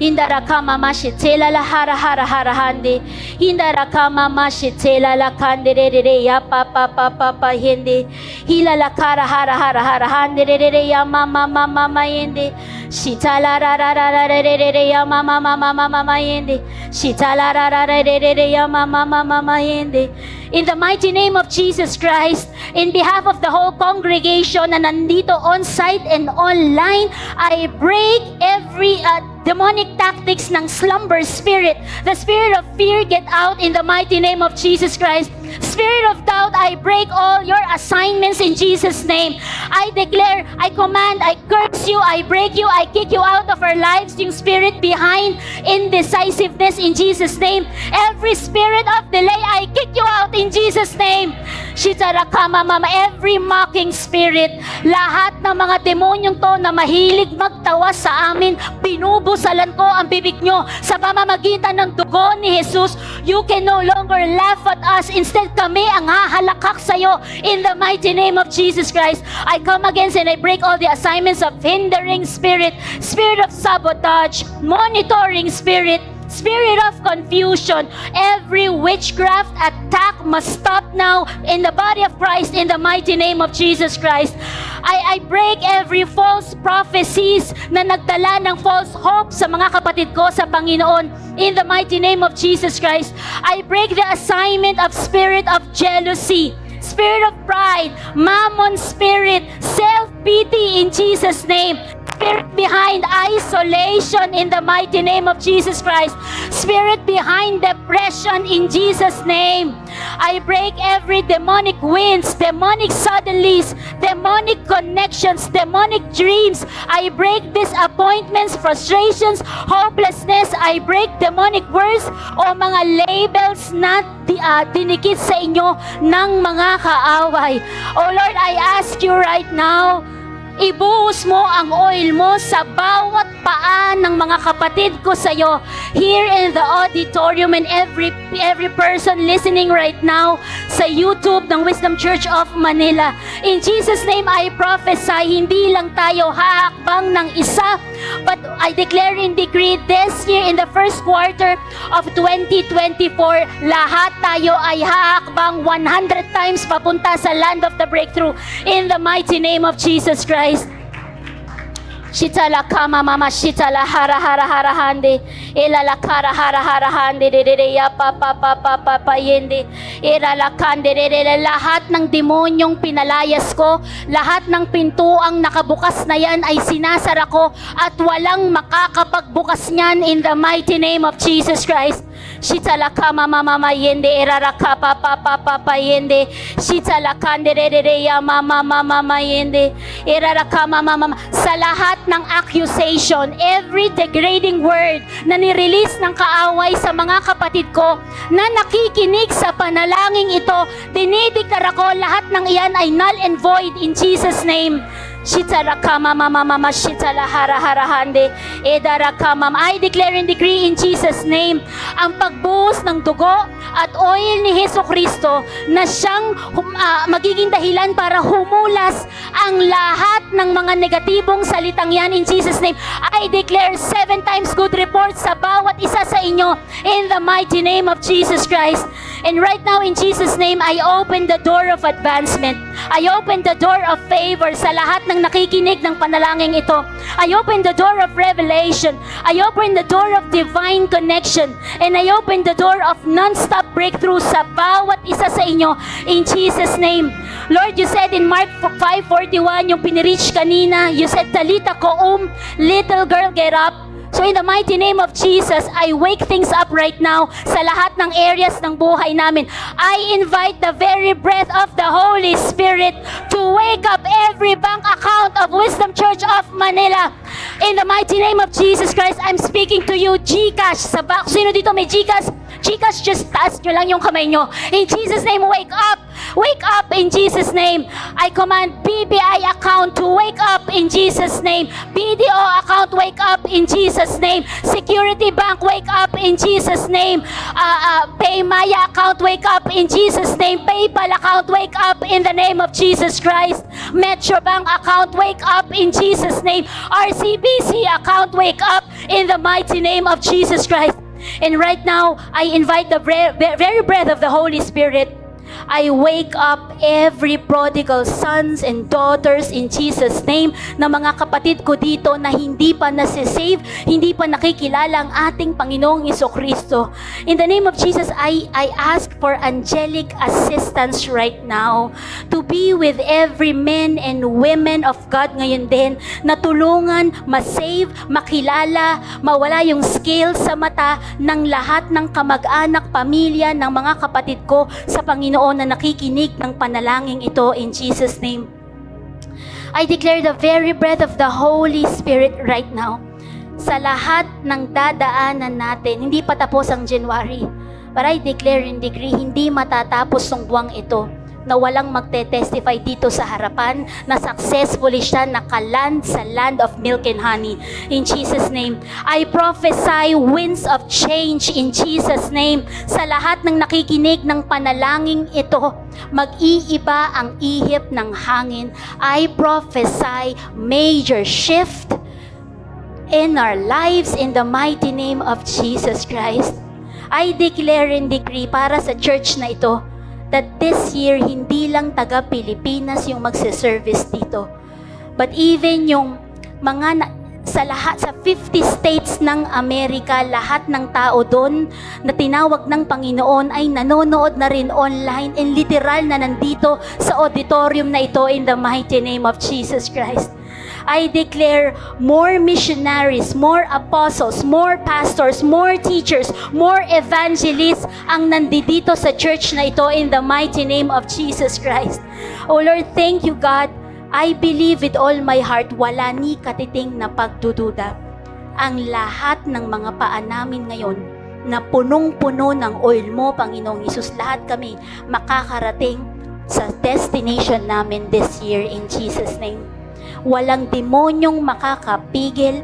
Hindarakama mashitela la hara hande. Hindarakama mashitela la kandirereya papa yende. Hila la kara hara hande rereya mama yende. Shitala rararereya mama yende. Shitala rararereya mama yende. In the mighty name of Jesus Christ, in behalf of the whole congregation na nandito on-site and online, I break every demonic tactics ng slumber spirit. The spirit of fear, get out in the mighty name of Jesus Christ. Spirit of doubt, I break all your assignments in Jesus' name. I declare, I command, I curse you, I break you, I kick you out of our lives, yung spirit behind indecisiveness in Jesus' name. Every spirit of delay, I kick you out in Jesus' name. Shitarakama mama, every mocking spirit, lahat ng mga demonyong to na mahilig magtawa sa amin, binubusalan ko ang bibig nyo sa pamamagitan ng dugo ni Jesus. You can no longer laugh at us. Instead, kami ang hahalakak sa'yo in the mighty name of Jesus Christ. I come against and I break all the assignments of hindering spirit, spirit of sabotage, monitoring spirit, spirit of confusion. Every witchcraft attack must stop now in the body of Christ in the mighty name of Jesus Christ. I break every false prophecies na nagdala ng false hope sa mga kapatid ko sa Panginoon in the mighty name of Jesus Christ. I break the assignment of spirit of jealousy, spirit of pride, mammon spirit, self-pity in Jesus' name. Spirit behind isolation in the mighty name of Jesus Christ. Spirit behind depression in Jesus' name. I break every demonic winds, demonic suddenlies, demonic connections, demonic dreams. I break disappointments, frustrations, hopelessness. I break demonic words o mga labels na dinikit sa inyo ng mga kaaway. Oh Lord, I ask you right now, ibuhos mo ang oil mo sa bawat paa ng mga kapatid ko sa iyo here in the auditorium and every person listening right now sa YouTube ng Wisdom Church of Manila. In Jesus' name, I prophesy, hindi lang tayo hahakbang ng isa, but I declare and decree this year in the first quarter of 2024, lahat tayo ay hahakbang 100 times papunta sa land of the breakthrough in the mighty name of Jesus Christ. Shitala kama mama shitala hara hande elala kara hara hande de ya papa yende elala kande lahat ng demonyong pinalayas ko, lahat ng pintuang nakabukas na yan ay sinasara ko at walang makakapagbukas niyan in the mighty name of Jesus Christ. Shitala kama mama yende erara papa yende shitala kande ya mama yende erara kama mama sa lahat ng accusation, every degrading word na nirelease ng kaaway sa mga kapatid ko na nakikinig sa panalangin ito, dinideklara ko lahat ng iyan ay null and void in Jesus' name. Shitala kama mama shitala hara hande edara kama. I declare and decree in Jesus' name ang pagbuhos ng dugo at oil ni Jesucristo na siyang magiging dahilan para humulas ang lahat ng mga negatibong salitang yan in Jesus' name. I declare 7 times good report sa bawat isa sa inyo in the mighty name of Jesus Christ. And right now in Jesus' name, I open the door of advancement. I open the door of favor sa lahat ng nakikinig ng panalangin ito. I open the door of revelation. I open the door of divine connection. And I open the door of non-stop breakthrough sa bawat isa sa inyo in Jesus' name. Lord, you said in Mark 5:41, yung pinirich kanina, you said, Talita koum, little girl, get up. So in the mighty name of Jesus, I wake things up right now sa lahat ng areas ng buhay namin. I invite the very breath of the Holy Spirit to wake up every bank account of Wisdom Church of Manila. In the mighty name of Jesus Christ, I'm speaking to you, GCash. Sino dito may GCash? GCash, just taas nyo lang yung kamay nyo. In Jesus' name, wake up. wake up in Jesus' name. I command BPI account to wake up in Jesus' name. BDO account, wake up in Jesus' name. Security Bank, wake up in Jesus' name. Paymaya account, wake up in Jesus' name. PayPal account, wake up in the name of Jesus Christ. Metro Bank account, wake up in Jesus' name. RCBC account, wake up in the mighty name of Jesus Christ. And right now, I invite the very breath of the Holy Spirit. I wake up every prodigal sons and daughters in Jesus' name, na mga kapatid ko dito na hindi pa nasisave, hindi pa nakikilala ang ating Panginoong Jesucristo. In the name of Jesus, I ask for angelic assistance right now to be with every men and women of God ngayon din, na tulungan, masave, makilala, mawala yung scale sa mata ng lahat ng kamag-anak, pamilya, ng mga kapatid ko sa Panginoon na nakikinig ng panalangin ito in Jesus' name. I declare the very breath of the Holy Spirit right now sa lahat ng dadaanan natin. Hindi pa tapos ang January, but I declare and decree, hindi matatapos ang buwang ito na walang magte-testify dito sa harapan na successfully siya nakaland sa land of milk and honey. In Jesus' name, I prophesy winds of change in Jesus' name. Sa lahat ng nakikinig ng panalangin ito, mag-iiba ang ihip ng hangin. I prophesy major shift in our lives in the mighty name of Jesus Christ. I declare and decree para sa church na ito, that this year, hindi lang taga-Pilipinas yung magse-service dito, but even yung mga sa 50 states ng Amerika, lahat ng tao doon na tinawag ng Panginoon ay nanonood na rin online and literal na nandito sa auditorium na ito in the mighty name of Jesus Christ. I declare more missionaries, more apostles, more pastors, more teachers, more evangelists ang nandito sa church na ito in the mighty name of Jesus Christ. Oh Lord, thank you God. I believe with all my heart, wala ni katiting na pagdududa. Ang lahat ng mga paa namin ngayon na punong-puno ng oil mo, Panginoong Hesus, lahat kami makakarating sa destination namin this year in Jesus' name. Walang demonyong makakapigil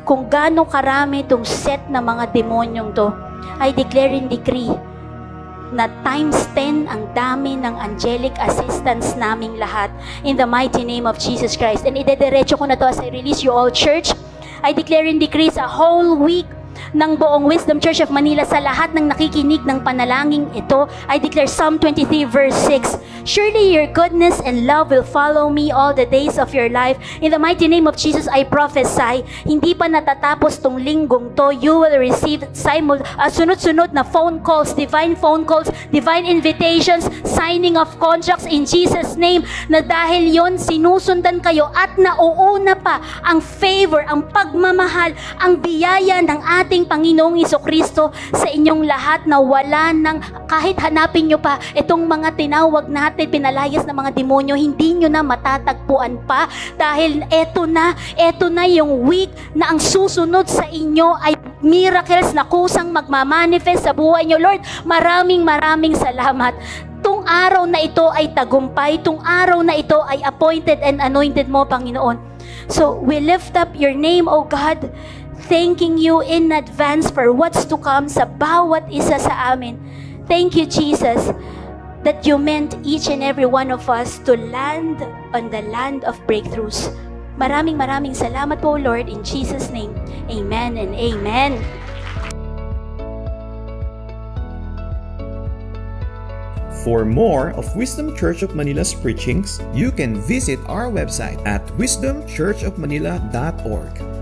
kung gaano karami itong set na mga demonyong to. I declare and decree na times 10 ang dami ng angelic assistance naming lahat in the mighty name of Jesus Christ. And idediretso ko na to as I release you all, church. I declare and decree a whole week ng buong Wisdom Church of Manila sa lahat ng nakikinig ng panalangin ito. I declare Psalm 23 verse 6, surely your goodness and love will follow me all the days of your life. In the mighty name of Jesus, I prophesy, hindi pa natatapos tong linggong to, you will receive sunod-sunod na phone calls, divine invitations, signing of contracts in Jesus' name, na dahil yon sinusundan kayo at nauuna pa ang favor, ang pagmamahal, ang biyaya ng ating Panginoong Jesucristo sa inyong lahat, na wala nang kahit hanapin nyo pa itong mga tinawag natin pinalayas na mga demonyo, hindi nyo na matatagpuan pa, dahil eto na yung week na ang susunod sa inyo ay miracles na kusang magmamanifest sa buhay nyo. Lord, maraming salamat. Tung araw na ito ay tagumpay, tung araw na ito ay appointed and anointed mo, Panginoon. So we lift up your name, O God, thanking you in advance for what's to come sa bawat isa sa amin. Thank you, Jesus, that you meant each and every one of us to land on the land of breakthroughs. Maraming salamat po, Lord, in Jesus' name. Amen and amen. For more of Wisdom Church of Manila's preachings, you can visit our website at wisdomchurchofmanila.org.